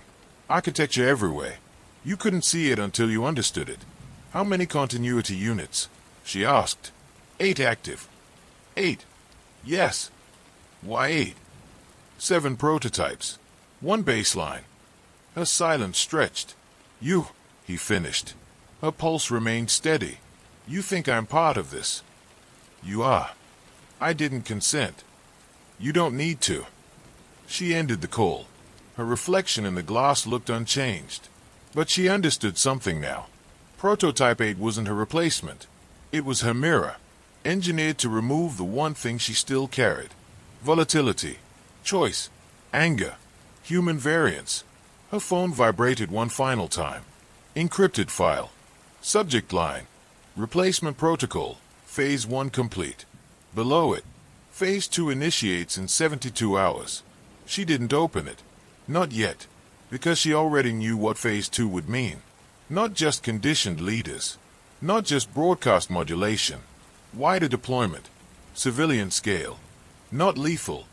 Architecture everywhere. You couldn't see it until you understood it. How many continuity units? She asked. 8 active. 8. Yes. Why 8? 7 prototypes. 1 baseline. Her silence stretched. You, he finished. Her pulse remained steady. You think I'm part of this? You are. I didn't consent. You don't need to. She ended the call. Her reflection in the glass looked unchanged. But she understood something now. Prototype 8 wasn't her replacement. It was her mirror, engineered to remove the one thing she still carried. Volatility, choice, anger, human variance. Her phone vibrated one final time. Encrypted file. Subject line. Replacement protocol. Phase 1 complete. Below it, Phase 2 initiates in 72 hours. She didn't open it. Not yet. Because she already knew what Phase 2 would mean. Not just conditioned leaders. Not just broadcast modulation. Wider deployment. Civilian scale. Not lethal.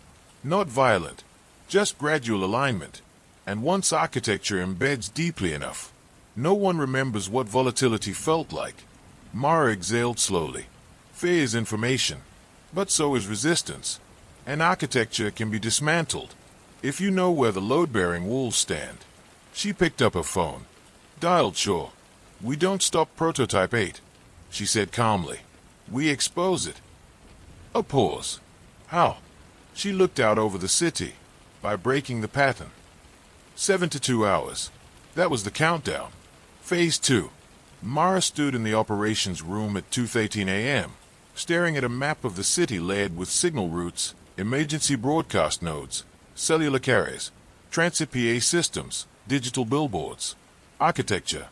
Not violent. Just gradual alignment. And once architecture embeds deeply enough, no one remembers what volatility felt like. Mara exhaled slowly. Fear is information, but so is resistance. And architecture can be dismantled if you know where the load-bearing walls stand. She picked up her phone. Dialed Shaw. We don't stop Prototype 8, she said calmly. We expose it. A pause. How? She looked out over the city. By breaking the pattern. 72 hours. That was the countdown. Phase 2. Mara stood in the operations room at 2:13 a.m., staring at a map of the city layered with signal routes, emergency broadcast nodes, cellular carriers, transit PA systems, digital billboards. Architecture.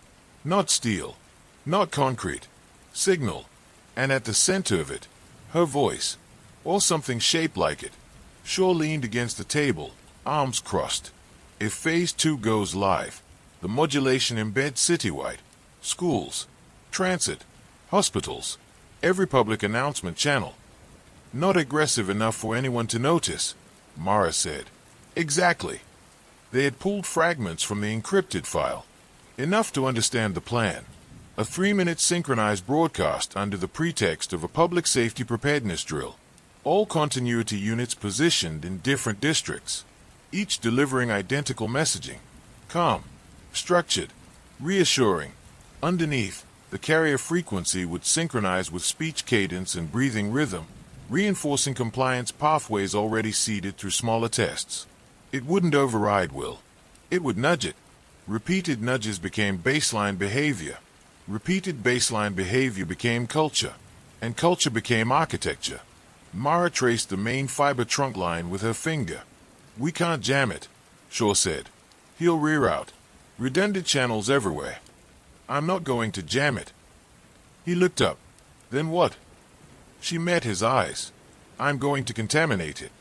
Not steel. Not concrete. Signal. And at the center of it, her voice. Or something shaped like it. Shaw leaned against the table, arms crossed. If Phase 2 goes live, the modulation embeds citywide. Schools, transit, hospitals, every public announcement channel. Not aggressive enough for anyone to notice, Mara said. Exactly. They had pulled fragments from the encrypted file. Enough to understand the plan. A 3-minute synchronized broadcast under the pretext of a public safety preparedness drill. All continuity units positioned in different districts, each delivering identical messaging. Calm, structured, reassuring. Underneath, the carrier frequency would synchronize with speech cadence and breathing rhythm, reinforcing compliance pathways already seeded through smaller tests. It wouldn't override will. It would nudge it. Repeated nudges became baseline behavior. Repeated baseline behavior became culture. And culture became architecture. Mara traced the main fiber trunk line with her finger. We can't jam it, Shaw said. He'll reroute. Redundant channels everywhere. I'm not going to jam it. He looked up. Then what? She met his eyes. I'm going to contaminate it.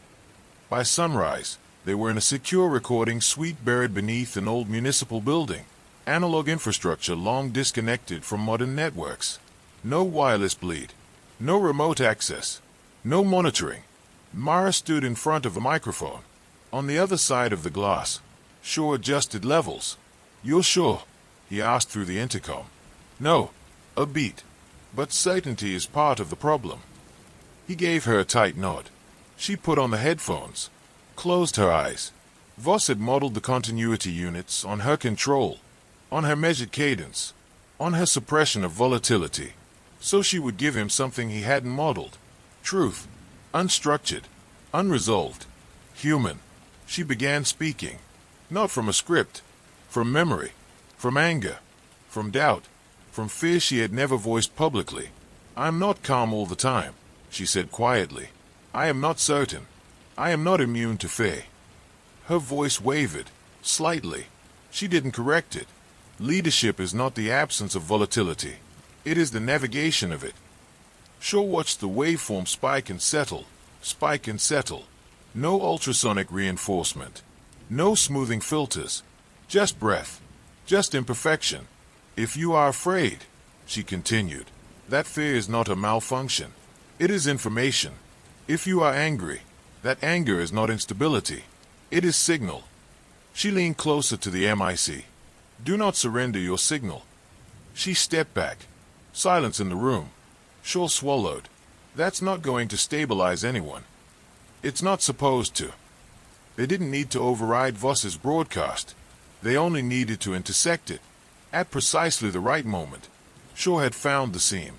By sunrise, they were in a secure recording suite buried beneath an old municipal building. Analog infrastructure long disconnected from modern networks. No wireless bleed. No remote access. No monitoring. Mara stood in front of a microphone. On the other side of the glass, Shaw adjusted levels. You're sure? He asked through the intercom. No. A beat. But certainty is part of the problem. He gave her a tight nod. She put on the headphones. Closed her eyes. Voss had modeled the continuity units on her control, on her measured cadence, on her suppression of volatility. So she would give him something he hadn't modeled. Truth. Unstructured. Unresolved. Human. She began speaking. Not from a script. From memory. From anger. From doubt. From fear she had never voiced publicly. I'm not calm all the time, she said quietly. I am not certain. I am not immune to fear. Her voice wavered, slightly. She didn't correct it. Leadership is not the absence of volatility. It is the navigation of it. Shaw watched the waveform spike and settle, spike and settle. No ultrasonic reinforcement. No smoothing filters. Just breath. Just imperfection. If you are afraid, she continued, that fear is not a malfunction. It is information. If you are angry, that anger is not instability. It is signal. She leaned closer to the MIC. Do not surrender your signal. She stepped back. Silence in the room. Shaw swallowed. That's not going to stabilize anyone. It's not supposed to. They didn't need to override Voss's broadcast. They only needed to intersect it. At precisely the right moment, Shaw had found the seam.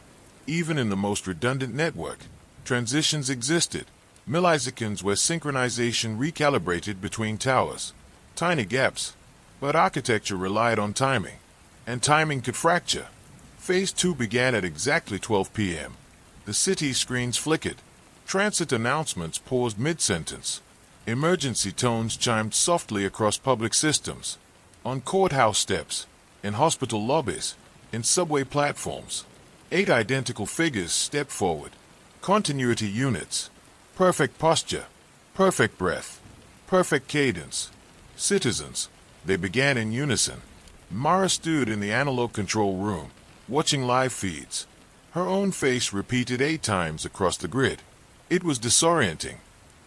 Even in the most redundant network, transitions existed. Milliseconds where synchronization recalibrated between towers. Tiny gaps. But architecture relied on timing. And timing could fracture. Phase 2 began at exactly 12 p.m. The city screens flickered. Transit announcements paused mid-sentence. Emergency tones chimed softly across public systems. On courthouse steps, in hospital lobbies, in subway platforms. 8 identical figures stepped forward. Continuity units. Perfect posture. Perfect breath. Perfect cadence. Citizens. They began in unison. Mara stood in the analog control room, watching live feeds. Her own face repeated 8 times across the grid. It was disorienting,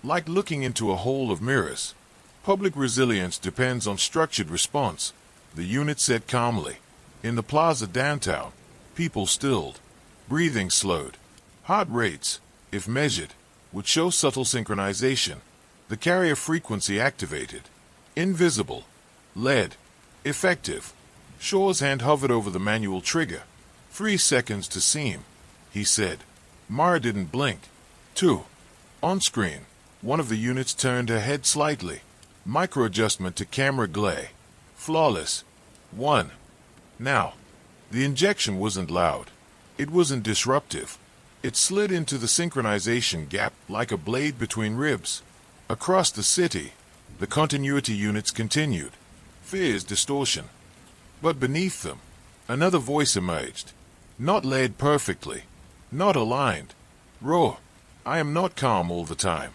like looking into a hole of mirrors. Public resilience depends on structured response, the unit said calmly. In the plaza downtown, people stilled, breathing slowed. Heart rates, if measured, would show subtle synchronization. The carrier frequency activated. Invisible. Lead. Effective. Shaw's hand hovered over the manual trigger. 3 seconds to seam, he said. Mara didn't blink. 2. On screen, one of the units turned her head slightly. Micro-adjustment to camera glare. Flawless. 1. Now, the injection wasn't loud. It wasn't disruptive. It slid into the synchronization gap like a blade between ribs. Across the city, the continuity units continued. Fear's distortion. But beneath them, another voice emerged. Not laid perfectly. Not aligned. Raw. I am not calm all the time.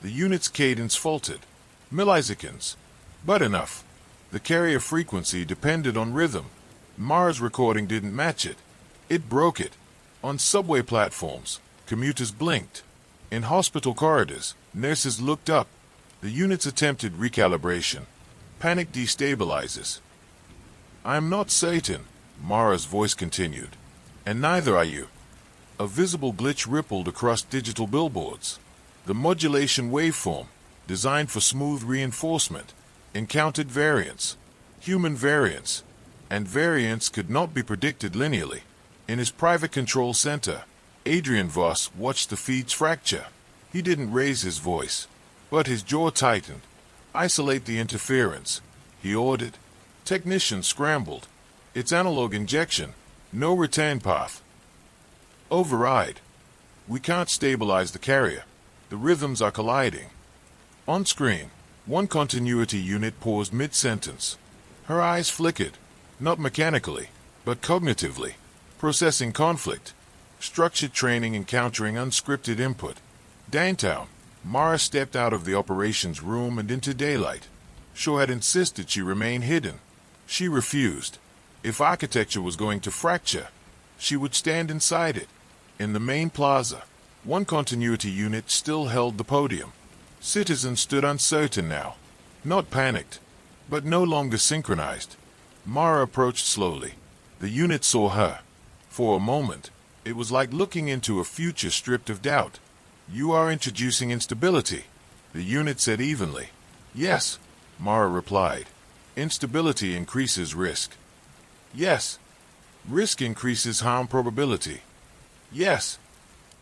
The unit's cadence faltered. Milliseconds. But enough. The carrier frequency depended on rhythm. Mara's recording didn't match it. It broke it. On subway platforms, commuters blinked. In hospital corridors, nurses looked up. The units attempted recalibration. Panic destabilizes. I am not Satan, Mara's voice continued. And neither are you. A visible glitch rippled across digital billboards. The modulation waveform, designed for smooth reinforcement, encountered variance, human variance, and variance could not be predicted linearly. In his private control center, Adrian Voss watched the feeds fracture. He didn't raise his voice, but his jaw tightened. Isolate the interference, he ordered. Technicians scrambled. It's analog injection, no return path. Override. We can't stabilize the carrier. The rhythms are colliding. On screen, one continuity unit paused mid-sentence. Her eyes flickered, not mechanically, but cognitively, processing conflict, structured training encountering unscripted input. Downtown, Mara stepped out of the operations room and into daylight. Shaw had insisted she remain hidden. She refused. If architecture was going to fracture, she would stand inside it. In the main plaza, one continuity unit still held the podium. Citizens stood uncertain now, not panicked, but no longer synchronized. Mara approached slowly. The unit saw her. For a moment, it was like looking into a future stripped of doubt. You are introducing instability, the unit said evenly. Yes, Mara replied. Instability increases risk. Yes. Risk increases harm probability. Yes.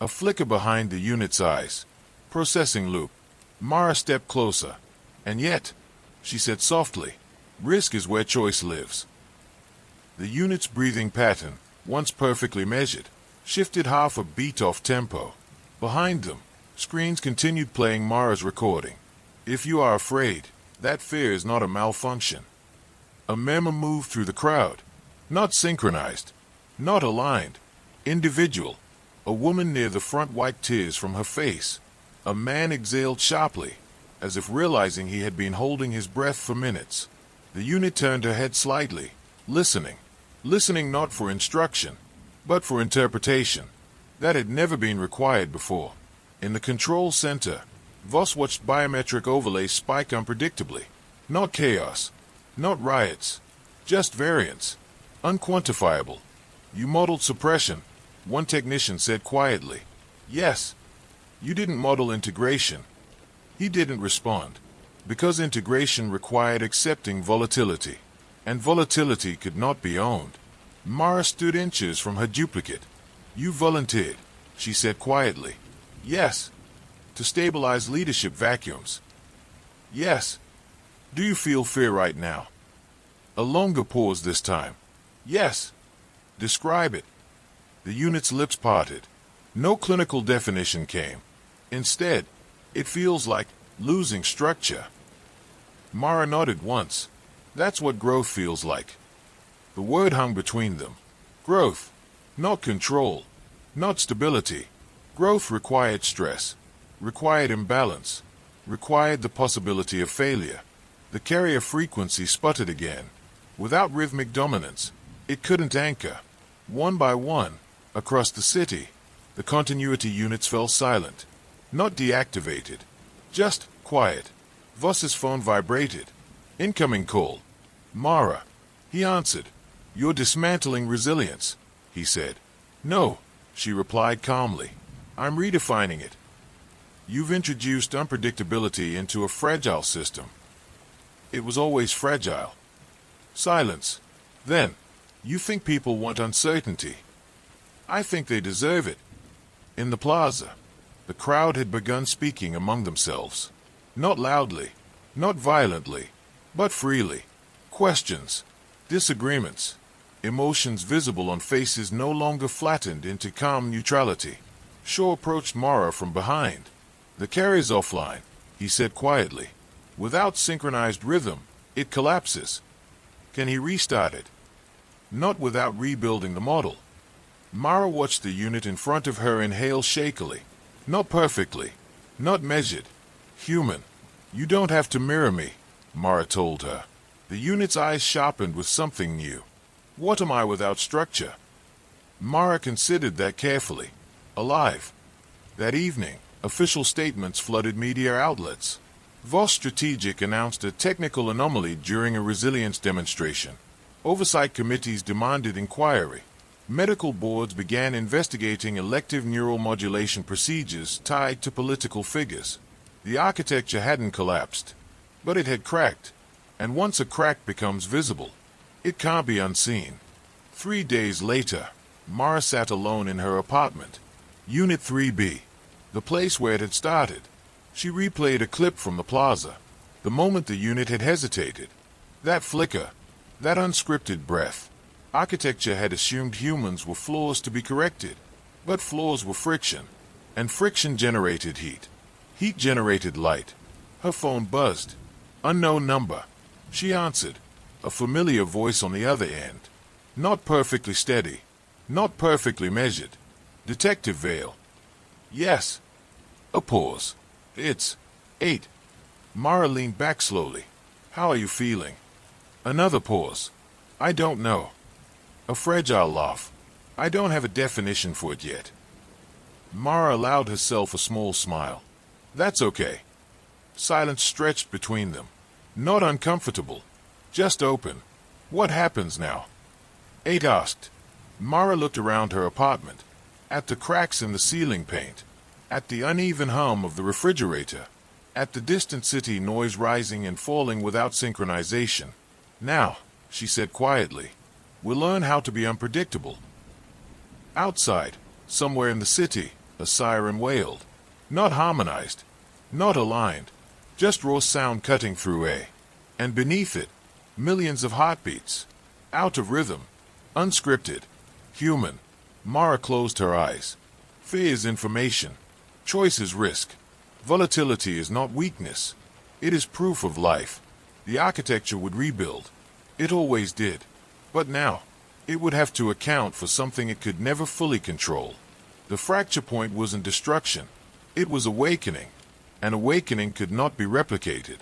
A flicker behind the unit's eyes. Processing loop. Mara stepped closer. And yet, she said softly, risk is where choice lives. The unit's breathing pattern, once perfectly measured, shifted half a beat off tempo. Behind them, screens continued playing Mara's recording. If you are afraid, that fear is not a malfunction. A murmur moved through the crowd. Not synchronized. Not aligned. Individual. A woman near the front wiped tears from her face. A man exhaled sharply, as if realizing he had been holding his breath for minutes. The unit turned her head slightly, listening. Listening not for instruction, but for interpretation. That had never been required before. In the control center, Voss watched biometric overlays spike unpredictably. Not chaos. Not riots. Just variance. Unquantifiable. You modeled suppression, one technician said quietly. Yes. You didn't model integration. He didn't respond, because integration required accepting volatility, and volatility could not be owned. Mara stood inches from her duplicate. You volunteered, she said quietly. Yes. To stabilize leadership vacuums. Yes. Do you feel fear right now? A longer pause this time. Yes. Describe it. The unit's lips parted. No clinical definition came. Instead, it feels like losing structure. Mara nodded once. That's what growth feels like. The word hung between them. Growth. Not control. Not stability. Growth required stress. Required imbalance. Required the possibility of failure. The carrier frequency sputtered again. Without rhythmic dominance, it couldn't anchor. One by one, across the city, the continuity units fell silent. Not deactivated. Just quiet. Voss's phone vibrated. Incoming call. Mara. He answered. You're dismantling resilience, he said. No, she replied calmly. I'm redefining it. You've introduced unpredictability into a fragile system. It was always fragile. Silence. Then, you think people want uncertainty. I think they deserve it. In the plaza, the crowd had begun speaking among themselves. Not loudly, not violently, but freely. Questions, disagreements, emotions visible on faces no longer flattened into calm neutrality. Shaw approached Mara from behind. The carrier's offline, he said quietly. Without synchronized rhythm, it collapses. Can he restart it? Not without rebuilding the model. Mara watched the unit in front of her inhale shakily. Not perfectly, not measured. Human. You don't have to mirror me, Mara told her. The unit's eyes sharpened with something new. What am I without structure? Mara considered that carefully. Alive. That evening, official statements flooded media outlets. Voss Strategic announced a technical anomaly during a resilience demonstration. Oversight committees demanded inquiry. Medical boards began investigating elective neural modulation procedures tied to political figures. The architecture hadn't collapsed, but it had cracked. And once a crack becomes visible, it can't be unseen. 3 days later, Mara sat alone in her apartment. Unit 3B, the place where it had started. She replayed a clip from the plaza. The moment the unit had hesitated. That flicker, that unscripted breath. Architecture had assumed humans were flaws to be corrected. But flaws were friction. And friction generated heat. Heat generated light. Her phone buzzed. Unknown number. She answered. A familiar voice on the other end. Not perfectly steady. Not perfectly measured. Detective Vale. Yes. A pause. It's 8. Mara leaned back slowly. How are you feeling? Another pause. I don't know. A fragile laugh. I don't have a definition for it yet. Mara allowed herself a small smile. That's okay. Silence stretched between them. Not uncomfortable. Just open. What happens now? 8 asked. Mara looked around her apartment. At the cracks in the ceiling paint. At the uneven hum of the refrigerator. At the distant city noise rising and falling without synchronization. Now, she said quietly, we'll learn how to be unpredictable. Outside, somewhere in the city, a siren wailed. Not harmonized. Not aligned. Just raw sound cutting through a. And beneath it, millions of heartbeats. Out of rhythm. Unscripted. Human. Mara closed her eyes. Fear is information. Choice is risk. Volatility is not weakness. It is proof of life. The architecture would rebuild. It always did. But now, it would have to account for something it could never fully control. The fracture point wasn't destruction. It was awakening. An awakening could not be replicated.